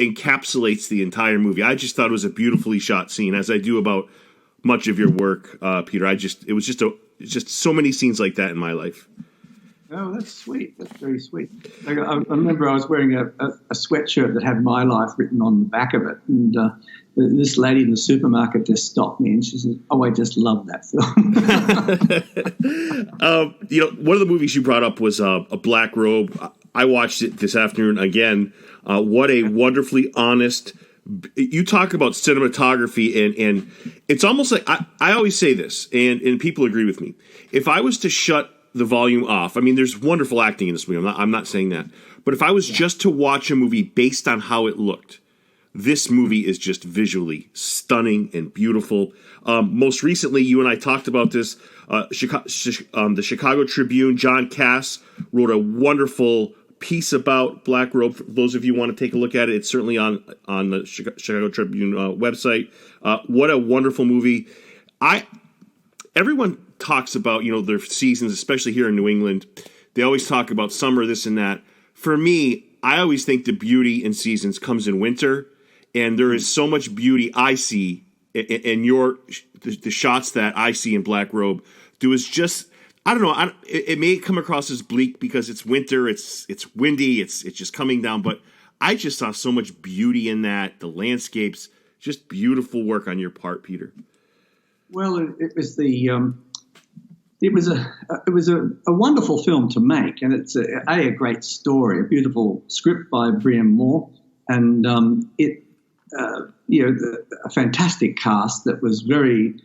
encapsulates the entire movie. I just thought it was a beautifully shot scene, as I do about much of your work, Peter. It was just so many scenes like that in my life. Oh, that's sweet. That's very sweet. I remember I was wearing a sweatshirt that had "My Life" written on the back of it, and this lady in the supermarket just stopped me and she said, "Oh, I just love that film." One of the movies you brought up was a Black Robe. I watched it this afternoon again. What a wonderfully honest. You talk about cinematography, and it's almost like I always say this, and people agree with me. If I was to shut the volume off, I mean, there's wonderful acting in this movie. I'm not saying that, but if I was just to watch a movie based on how it looked, this movie is just visually stunning and beautiful. Most recently, you and I talked about this. The Chicago Tribune, John Cass wrote a wonderful piece about Black Robe. For those of you who want to take a look at it, it's certainly on the Chicago Tribune website. What a wonderful movie. Everyone talks about, their seasons, especially here in New England. They always talk about summer, this and that. For me, I always think the beauty in seasons comes in winter, and there is so much beauty I see in the shots that I see in Black Robe. There was just, I don't know, it may come across as bleak because it's winter, it's windy, it's just coming down, but I just saw so much beauty in that, the landscapes, just beautiful work on your part, Peter. Well, it was a wonderful film to make, and it's a great story, a beautiful script by Brian Moore, and a fantastic cast that was very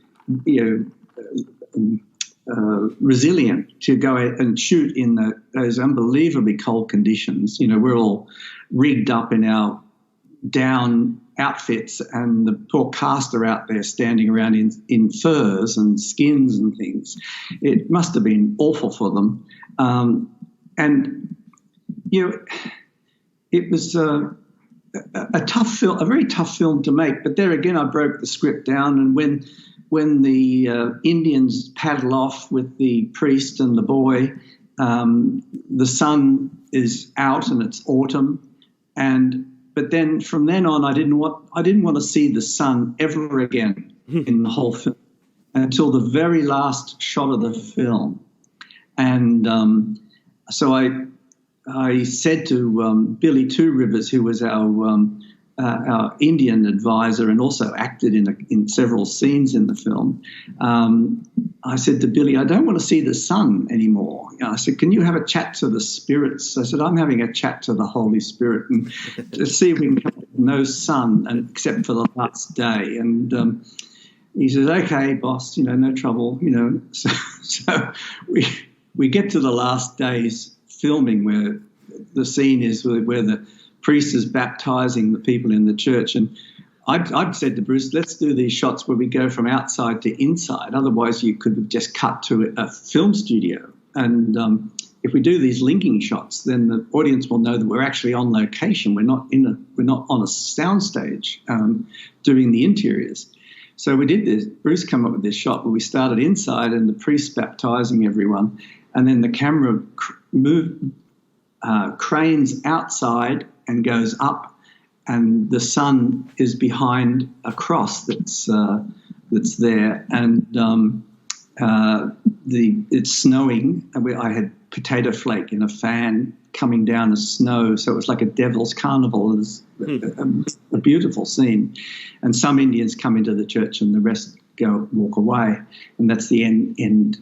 resilient to go and shoot in those unbelievably cold conditions. We're all rigged up in our down outfits, and the poor cast are out there standing around in furs and skins and things. It must have been awful for them. It was a tough film, a very tough film to make. But there again, I broke the script down, and when the Indians paddle off with the priest and the boy, the sun is out and it's autumn, but then from then on, I didn't want to see the sun ever again in the whole film until the very last shot of the film. And so I said to Billy Two Rivers, who was our Indian advisor and also acted in several scenes in the film, I said to Billy, I don't want to see the sun anymore. I said, can you have a chat to the spirits? I said, I'm having a chat to the Holy Spirit and to see if we can come to no sun except for the last day. And he says, okay, boss, no trouble. So we get to the last day's filming where the scene is where the priest is baptizing the people in the church, and I'd said to Bruce, let's do these shots where we go from outside to inside. Otherwise, you could have just cut to a film studio. And if we do these linking shots, then the audience will know that we're actually on location. We're not on a soundstage doing the interiors. So we did this. Bruce came up with this shot where we started inside and the priest baptizing everyone, and then the camera cranes outside and goes up, and the sun is behind a cross that's there, and it's snowing. I had potato flake in a fan coming down as snow, so it was like a devil's carnival. It was a beautiful scene, and some Indians come into the church and the rest walk away, and that's the end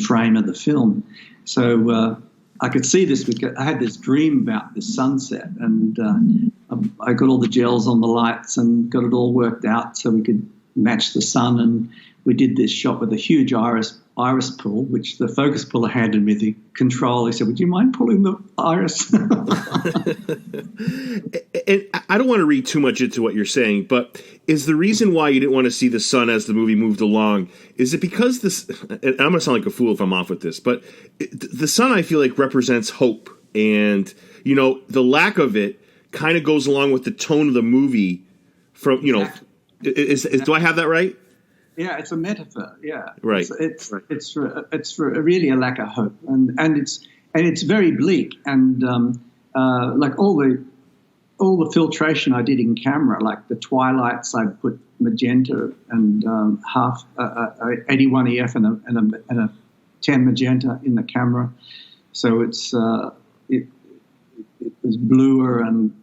frame of the film. So I could see this. I had this dream about this sunset, and I got all the gels on the lights and got it all worked out so we could match the sun, and we did this shot with a huge iris pull, which the focus puller handed me the control. He said, "Would you mind pulling the iris?" And I don't want to read too much into what you're saying, but is the reason why you didn't want to see the sun as the movie moved along, is it because this, and I'm going to sound like a fool if I'm off with this, but the sun, I feel like, represents hope, and, you know, the lack of it kind of goes along with the tone of the movie from, you know, do I have that right? Yeah, it's a metaphor. Yeah, right. It's for really a lack of hope, and it's very bleak, and like all the filtration I did in camera, like the twilights, I put magenta and half 81 EF and a 10 magenta in the camera, so it was bluer and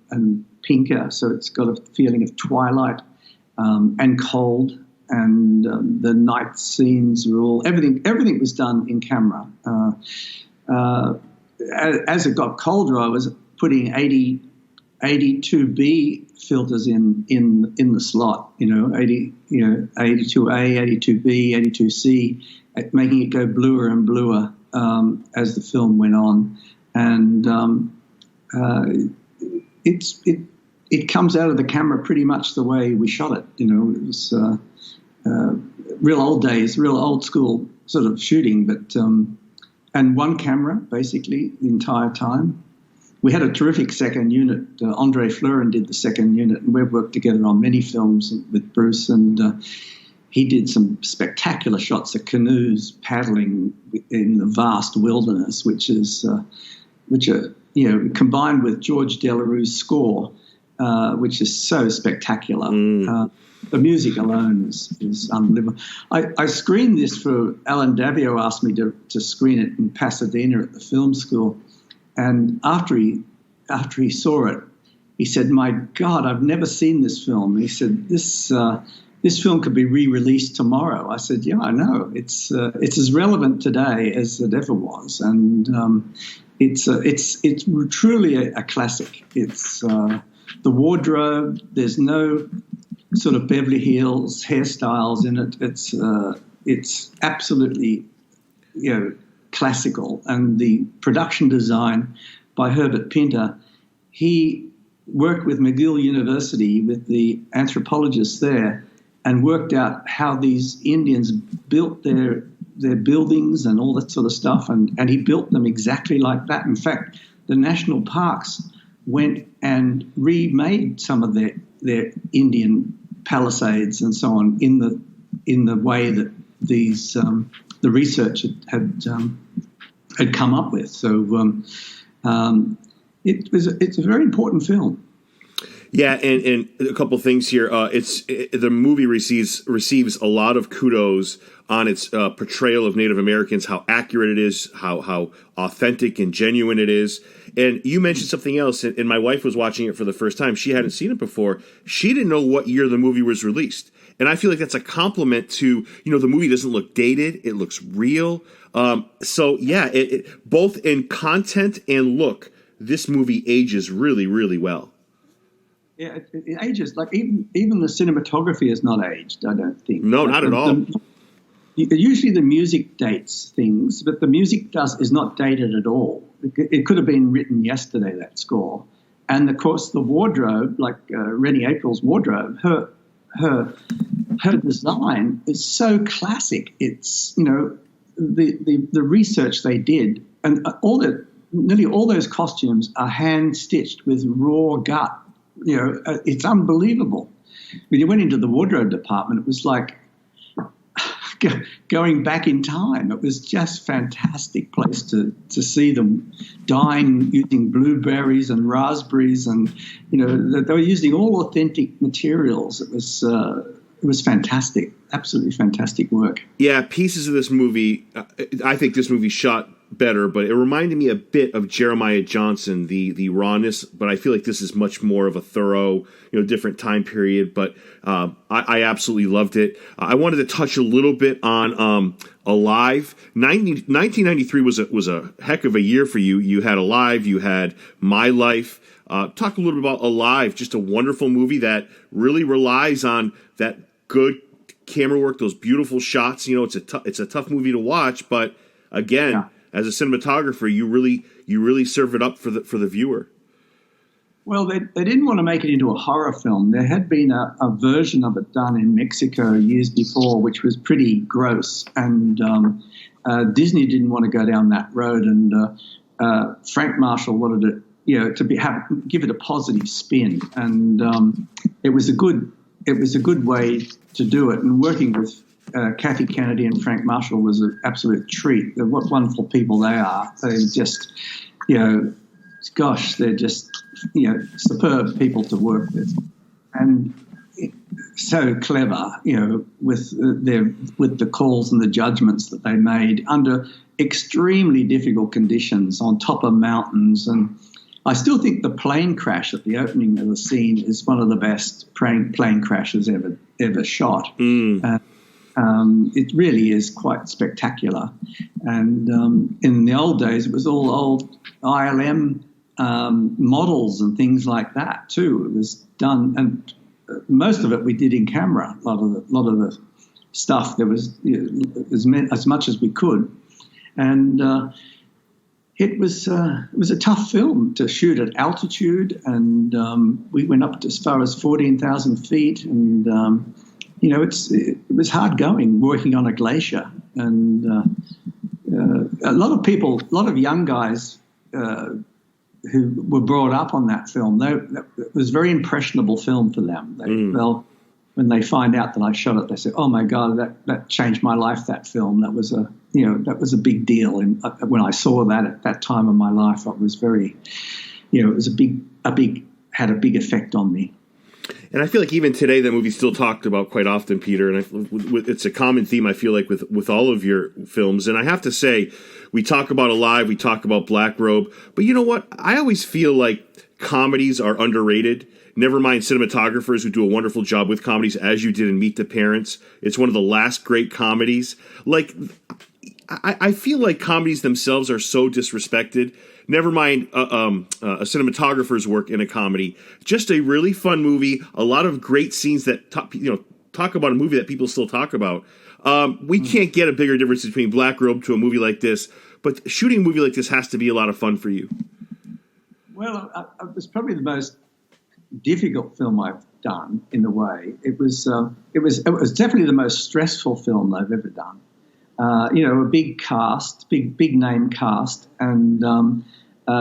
pinker, so it's got a feeling of twilight and cold. And the night scenes were all everything was done in camera. As it got colder, I was putting 82B filters in the slot. 82A, 82B, 82C, making it go bluer and bluer as the film went on, and it comes out of the camera pretty much the way we shot it. It was. Real old days, real old school sort of shooting, but and one camera basically the entire time. We had a terrific second unit. Andre Fleurin did the second unit, and we've worked together on many films with Bruce, and he did some spectacular shots of canoes paddling in the vast wilderness, which are combined with George Delarue's score, which is so spectacular. The music alone is unbelievable. I screened this for Alan Davio, asked me to screen it in Pasadena at the film school, and after he saw it, he said, "My God, I've never seen this film." He said, "This film could be re-released tomorrow." I said, "Yeah, I know. It's as relevant today as it ever was, and it's truly a classic. It's the wardrobe. There's no sort of Beverly Hills hairstyles in it. It's absolutely, classical. And the production design by Herbert Pinter, he worked with McGill University with the anthropologists there and worked out how these Indians built their buildings and all that sort of stuff, and he built them exactly like that. In fact, the national parks went and remade some of their Indian palisades and so on in the way that these the research had come up with. So it's a very important film. Yeah, and a couple things here. The movie receives a lot of kudos on its portrayal of Native Americans, how accurate it is, how authentic and genuine it is. And you mentioned something else, and my wife was watching it for the first time. She hadn't seen it before. She didn't know what year the movie was released. And I feel like that's a compliment to, the movie doesn't look dated. It looks real. So, yeah, it both in content and look, this movie ages really, really well. Yeah, it ages. Like even the cinematography is not aged, I don't think. No, not at all. Usually the music dates things, but the music is not dated at all. It could have been written yesterday, that score. And, of course, the wardrobe, like Rennie April's wardrobe, her design is so classic. It's, the research they did, and nearly all those costumes are hand-stitched with raw gut. It's unbelievable. When you went into the wardrobe department, it was like going back in time. It was just fantastic place to see them dyeing using blueberries and raspberries, and they were using all authentic materials. It was fantastic, absolutely fantastic work. Yeah, pieces of this movie. I think this movie shot better, but it reminded me a bit of Jeremiah Johnson, the rawness, but I feel like this is much more of a thorough, different time period, but I absolutely loved it. I wanted to touch a little bit on Alive. 1993 was a heck of a year for you. You had Alive, you had My Life. Talk a little bit about Alive, just a wonderful movie that really relies on that good camera work, those beautiful shots. You know, it's a tough movie to watch, but again, as a cinematographer, you really serve it up for the viewer. Well, they didn't want to make it into a horror film. There had been a version of it done in Mexico years before, which was pretty gross, and Disney didn't want to go down that road, and Frank Marshall wanted it, to give it a positive spin, and it was a good way to do it. And working with Kathy Kennedy and Frank Marshall was an absolute treat. What wonderful people they are. They just, gosh, they're just, superb people to work with, and so clever, with the calls and the judgments that they made under extremely difficult conditions on top of mountains. And I still think the plane crash at the opening of the scene is one of the best plane crashes ever shot. It really is quite spectacular. And in the old days, it was all old ILM models and things like that too. It was done, and most of it we did in camera. A lot of the stuff there was as much as we could, and it was a tough film to shoot at altitude, and we went up to as far as 14,000 feet, and it was hard going working on a glacier, and a lot of young guys who were brought up on that film, it was a very impressionable film for them. When they find out that I shot it, they say, "Oh my God, that changed my life." That film, that was a big deal. And when I saw that at that time of my life, it was very, it was had a big effect on me. And I feel like even today, that movie's still talked about quite often, Peter. And it's a common theme, I feel like, with all of your films. And I have to say, we talk about Alive, we talk about Black Robe. But you know what? I always feel like comedies are underrated. Never mind cinematographers who do a wonderful job with comedies, as you did in Meet the Parents. It's one of the last great comedies. Like, I feel like comedies themselves are so disrespected. Never mind a cinematographer's work in a comedy. Just a really fun movie. A lot of great scenes that talk about a movie that people still talk about. We can't get a bigger difference between Black Robe to a movie like this. But shooting a movie like this has to be a lot of fun for you. Well, it was probably the most difficult film I've done in a way. It was definitely the most stressful film I've ever done. A big cast, big name cast, and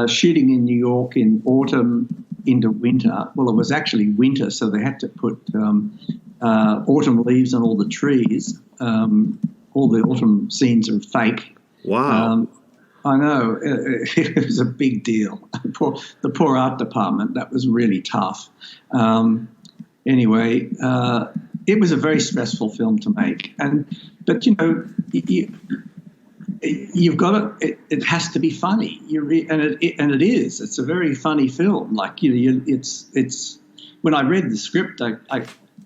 shooting in New York in autumn into winter. Well, it was actually winter, so they had to put autumn leaves on all the trees. All the autumn scenes are fake. Wow. I know. It was a big deal. The poor art department, that was really tough. Anyway, it was a very stressful film to make. But you've got to, it has to be funny. And it is. It's a very funny film. Like, it's when I read the script,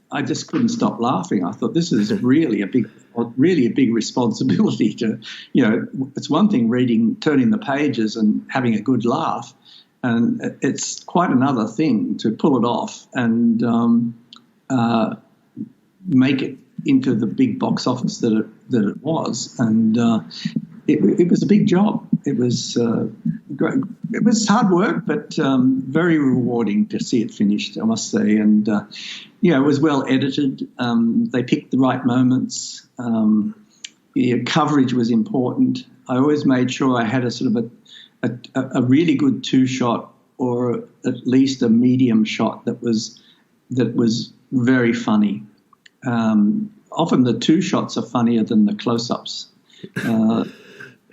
I just couldn't stop laughing. I thought, this is really a big responsibility to, it's one thing turning the pages and having a good laugh, and it's quite another thing to pull it off and make it into the big box office that it was. And it was a big job. It was great. It was hard work, but very rewarding to see it finished, I must say. And it was well edited. They picked the right moments. Coverage was important. I always made sure I had a sort of a really good two-shot, or at least a medium shot that was very funny. Often the two shots are funnier than the close-ups.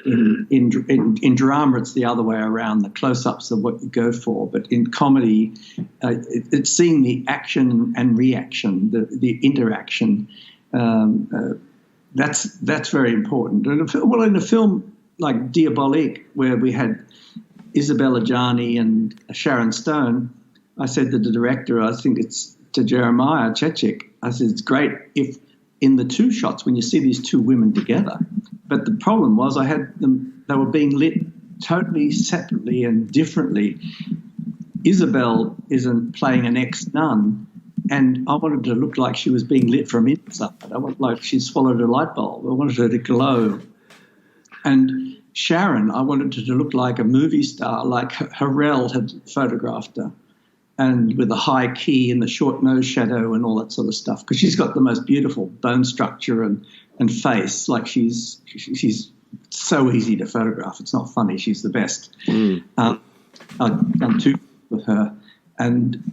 In drama, it's the other way around. The close-ups are what you go for, but in comedy, it's seeing the action and reaction, the interaction. That's very important. And in a film like Diabolique, where we had Isabella Gianni and Sharon Stone, I said to the director, I think it's to Jeremiah Chechik, I said, it's great if in the two shots when you see these two women together. But the problem was they were being lit totally separately and differently. Isabel isn't playing an ex-nun, And I wanted to look like she was being lit from inside. I wanted like she swallowed a light bulb. I wanted her to glow. And Sharon, I wanted her to look like a movie star, like Harrell had photographed her, and with a high key and the short nose shadow and all that sort of stuff, because she's got the most beautiful bone structure and face. Like she's so easy to photograph. It's not funny. She's the best. I've done two with her, and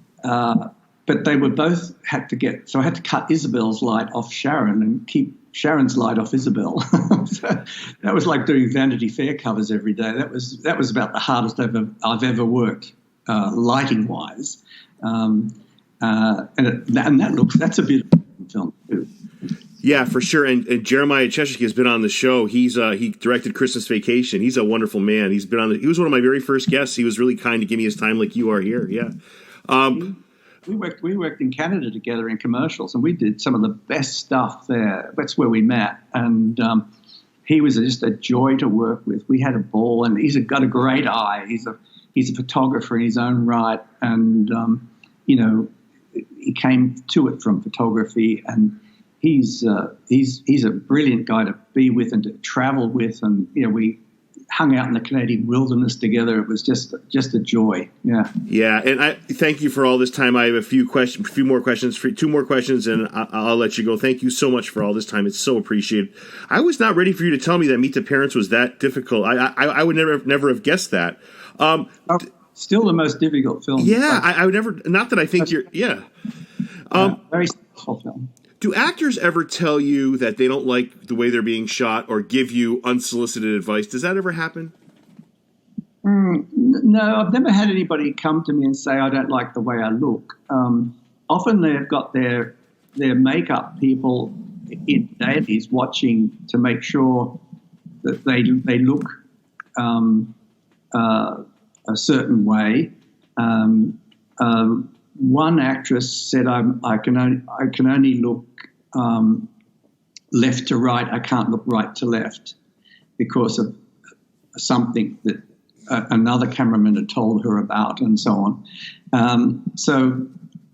but they were both had to get. So I had to cut Isabel's light off Sharon and keep Sharon's light off Isabel. So that was like doing Vanity Fair covers every day. That was about the hardest I've ever worked, lighting wise. And that's a beautiful film too. Yeah, for sure. And Jeremiah Cheshire has been on the show. He directed Christmas Vacation. He's a wonderful man. He was one of my very first guests. He was really kind to give me his time, like you are here. Yeah. We worked in Canada together in commercials, and we did some of the best stuff there. That's where we met, and he was just a joy to work with. We had a ball, and he's got a great eye. He's a photographer in his own right, and he came to it from photography, and he's a brilliant guy to be with and to travel with, and we hung out in the Canadian wilderness together. It was just a joy. Yeah. Yeah. And I thank you for all this time. I have two more questions, and I'll let you go. Thank you so much for all this time. It's so appreciated. I was not ready for you to tell me that Meet the Parents was that difficult. I would never have guessed that. Still the most difficult film. Yeah. I would never, not that I think you're, yeah. Very difficult film. Do actors ever tell you that they don't like the way they're being shot or give you unsolicited advice? Does that ever happen? No, I've never had anybody come to me and say, I don't like the way I look. Often they've got their makeup people in dailies watching to make sure that they look a certain way. One actress said, I can only look left to right. I can't look right to left because of something that another cameraman had told her about, and so on. So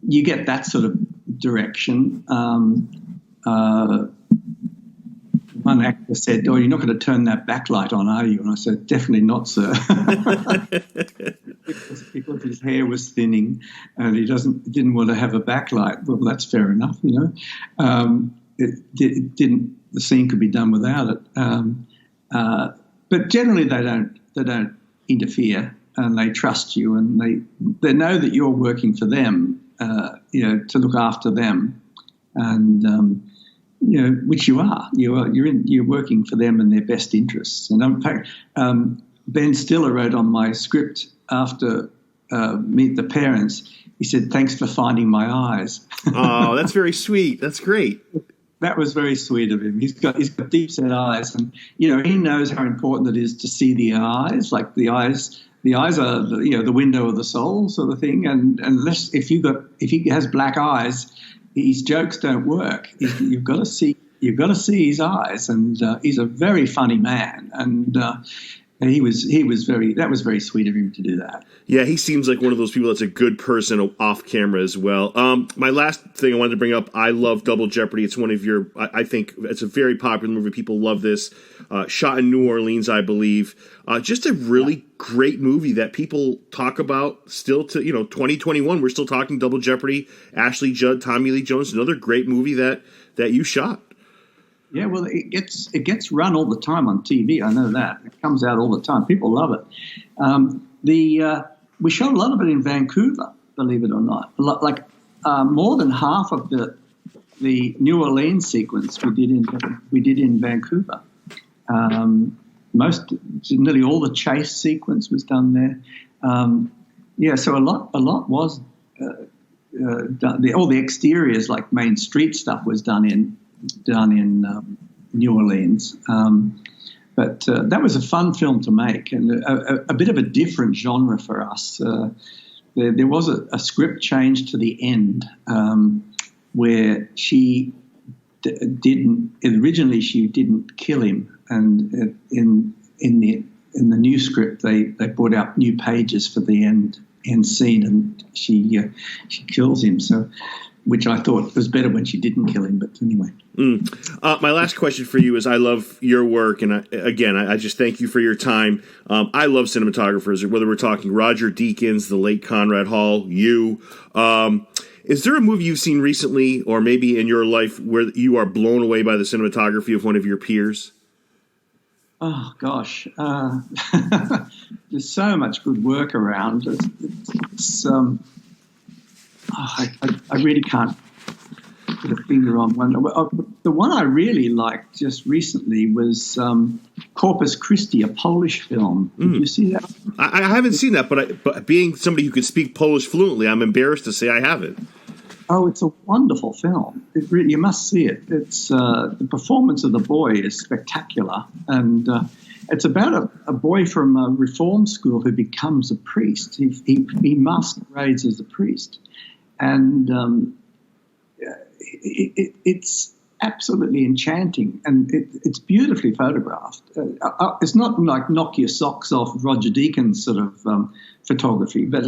you get that sort of direction. One actor said, "Oh, you're not going to turn that backlight on, are you?" And I said, "Definitely not, sir." because his hair was thinning and he didn't want to have a backlight. Well, that's fair enough, It didn't. The scene could be done without it. But generally, they don't interfere, and they trust you, and they know that you're working for them, to look after them, and which you are. You're working for them and their best interests. And in fact, Ben Stiller wrote on my script after Meet the Parents. He said, "Thanks for finding my eyes." Oh, that's very sweet. That's great. That was very sweet of him. He's got deep set eyes, and he knows how important it is to see the eyes. Like the eyes are the window of the soul, sort of thing. And unless if he has black eyes, his jokes don't work. You've got to see his eyes, and he's a very funny man, and he was very sweet of him to do that. Yeah, he seems like one of those people that's a good person off camera as well. My last thing I wanted to bring up, I love Double Jeopardy. It's one of your, I think it's a very popular movie. People love this. Shot in New Orleans, I believe. Just a really great movie that people talk about still to, 2021. We're still talking Double Jeopardy. Ashley Judd, Tommy Lee Jones, another great movie that you shot. Yeah, well, it gets run all the time on TV. I know that. It comes out all the time. People love it. We shot a lot of it in Vancouver, believe it or not. More than half of the New Orleans sequence we did in Vancouver. Nearly all the chase sequence was done there. So a lot was done. All the exteriors, like Main Street stuff, was done in New Orleans. But that was a fun film to make, and a bit of a different genre for us. There was a script change to the end where she originally she didn't kill him, and in the new script they brought out new pages for the end scene, and she kills him. So which I thought was better when she didn't kill him. But anyway. My last question for you is, I love your work, and I just thank you for your time. I love cinematographers, whether we're talking Roger Deakins, the late Conrad Hall, you. Is there a movie you've seen recently, or maybe in your life, where you are blown away by the cinematography of one of your peers? Oh, gosh. There's so much good work around. I really can't put a finger on one. The one I really liked just recently was Corpus Christi, a Polish film. Did you see that? I haven't seen that, but being somebody who could speak Polish fluently, I'm embarrassed to say I haven't. Oh, it's a wonderful film. You must see it. It's the performance of the boy is spectacular, and it's about a boy from a reform school who becomes a priest. He masquerades as a priest, and it's absolutely enchanting, and it's beautifully photographed. It's not like knock your socks off Roger Deakins sort of photography, but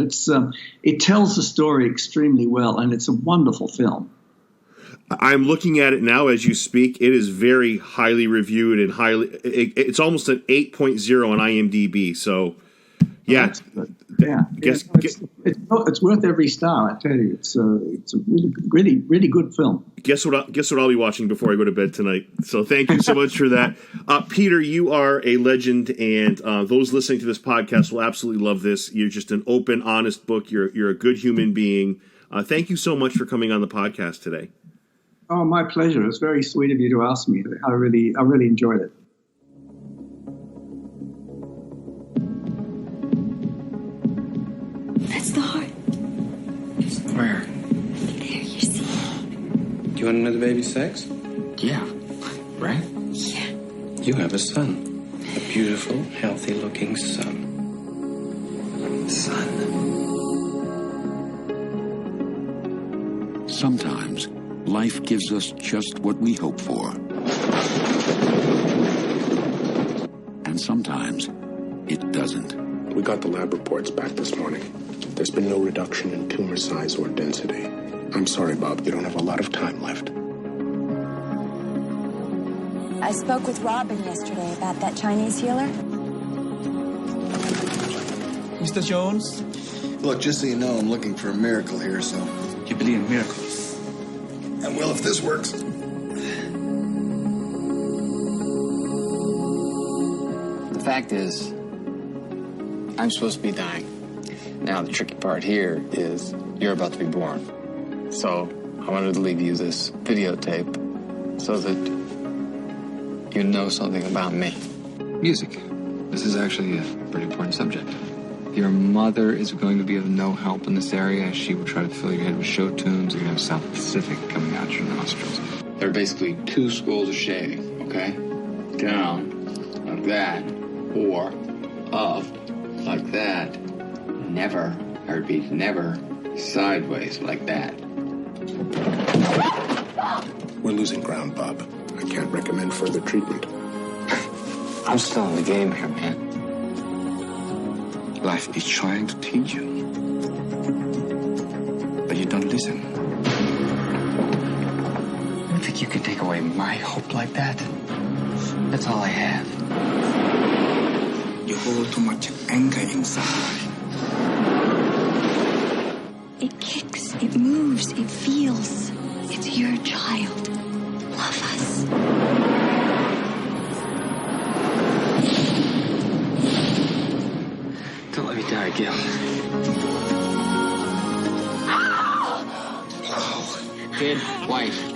it tells the story extremely well, and it's a wonderful film. I'm looking at it now as you speak. It is very highly reviewed and it's almost an 8.0 on IMDb. So, yeah. It's worth every star, I tell you. It's a really good film. Guess what I'll be watching before I go to bed tonight. So thank you so much for that. Peter, you are a legend, and those listening to this podcast will absolutely love this. You're just an open, honest book. You're a good human being. Thank you so much for coming on the podcast today. Oh, my pleasure. It was very sweet of you to ask me. I really enjoyed it. That's the heart. Where? There, you see. Do you want to know the baby's sex? Yeah. Right? Yeah. You have a son. A beautiful, healthy-looking son. Sometimes life gives us just what we hope for. And sometimes it doesn't. We got the lab reports back this morning. There's been no reduction in tumor size or density. I'm sorry, Bob, you don't have a lot of time left. I spoke with Robin yesterday about that Chinese healer. Mr. Jones? Look, just so you know, I'm looking for a miracle here, so... You believe in miracles? And well, if this works... The fact is, I'm supposed to be dying. Now, the tricky part here is you're about to be born. So, I wanted to leave you this videotape so that you know something about me. Music. This is actually a pretty important subject. Your mother is going to be of no help in this area. She will try to fill your head with show tunes. You're going to have South Pacific coming out your nostrils. There are basically two schools of shaving, okay? Down, like that, or up, like that. Never, I repeat, never sideways like that. We're losing ground, Bob. I can't recommend further treatment. I'm still in the game here, man. Life is trying to teach you, but you don't listen. You think you can take away my hope like that? That's all I have. You hold too much anger inside. It kicks, it moves, it feels. It's your child. Love us. Don't let me die, Gil. Kid, wife.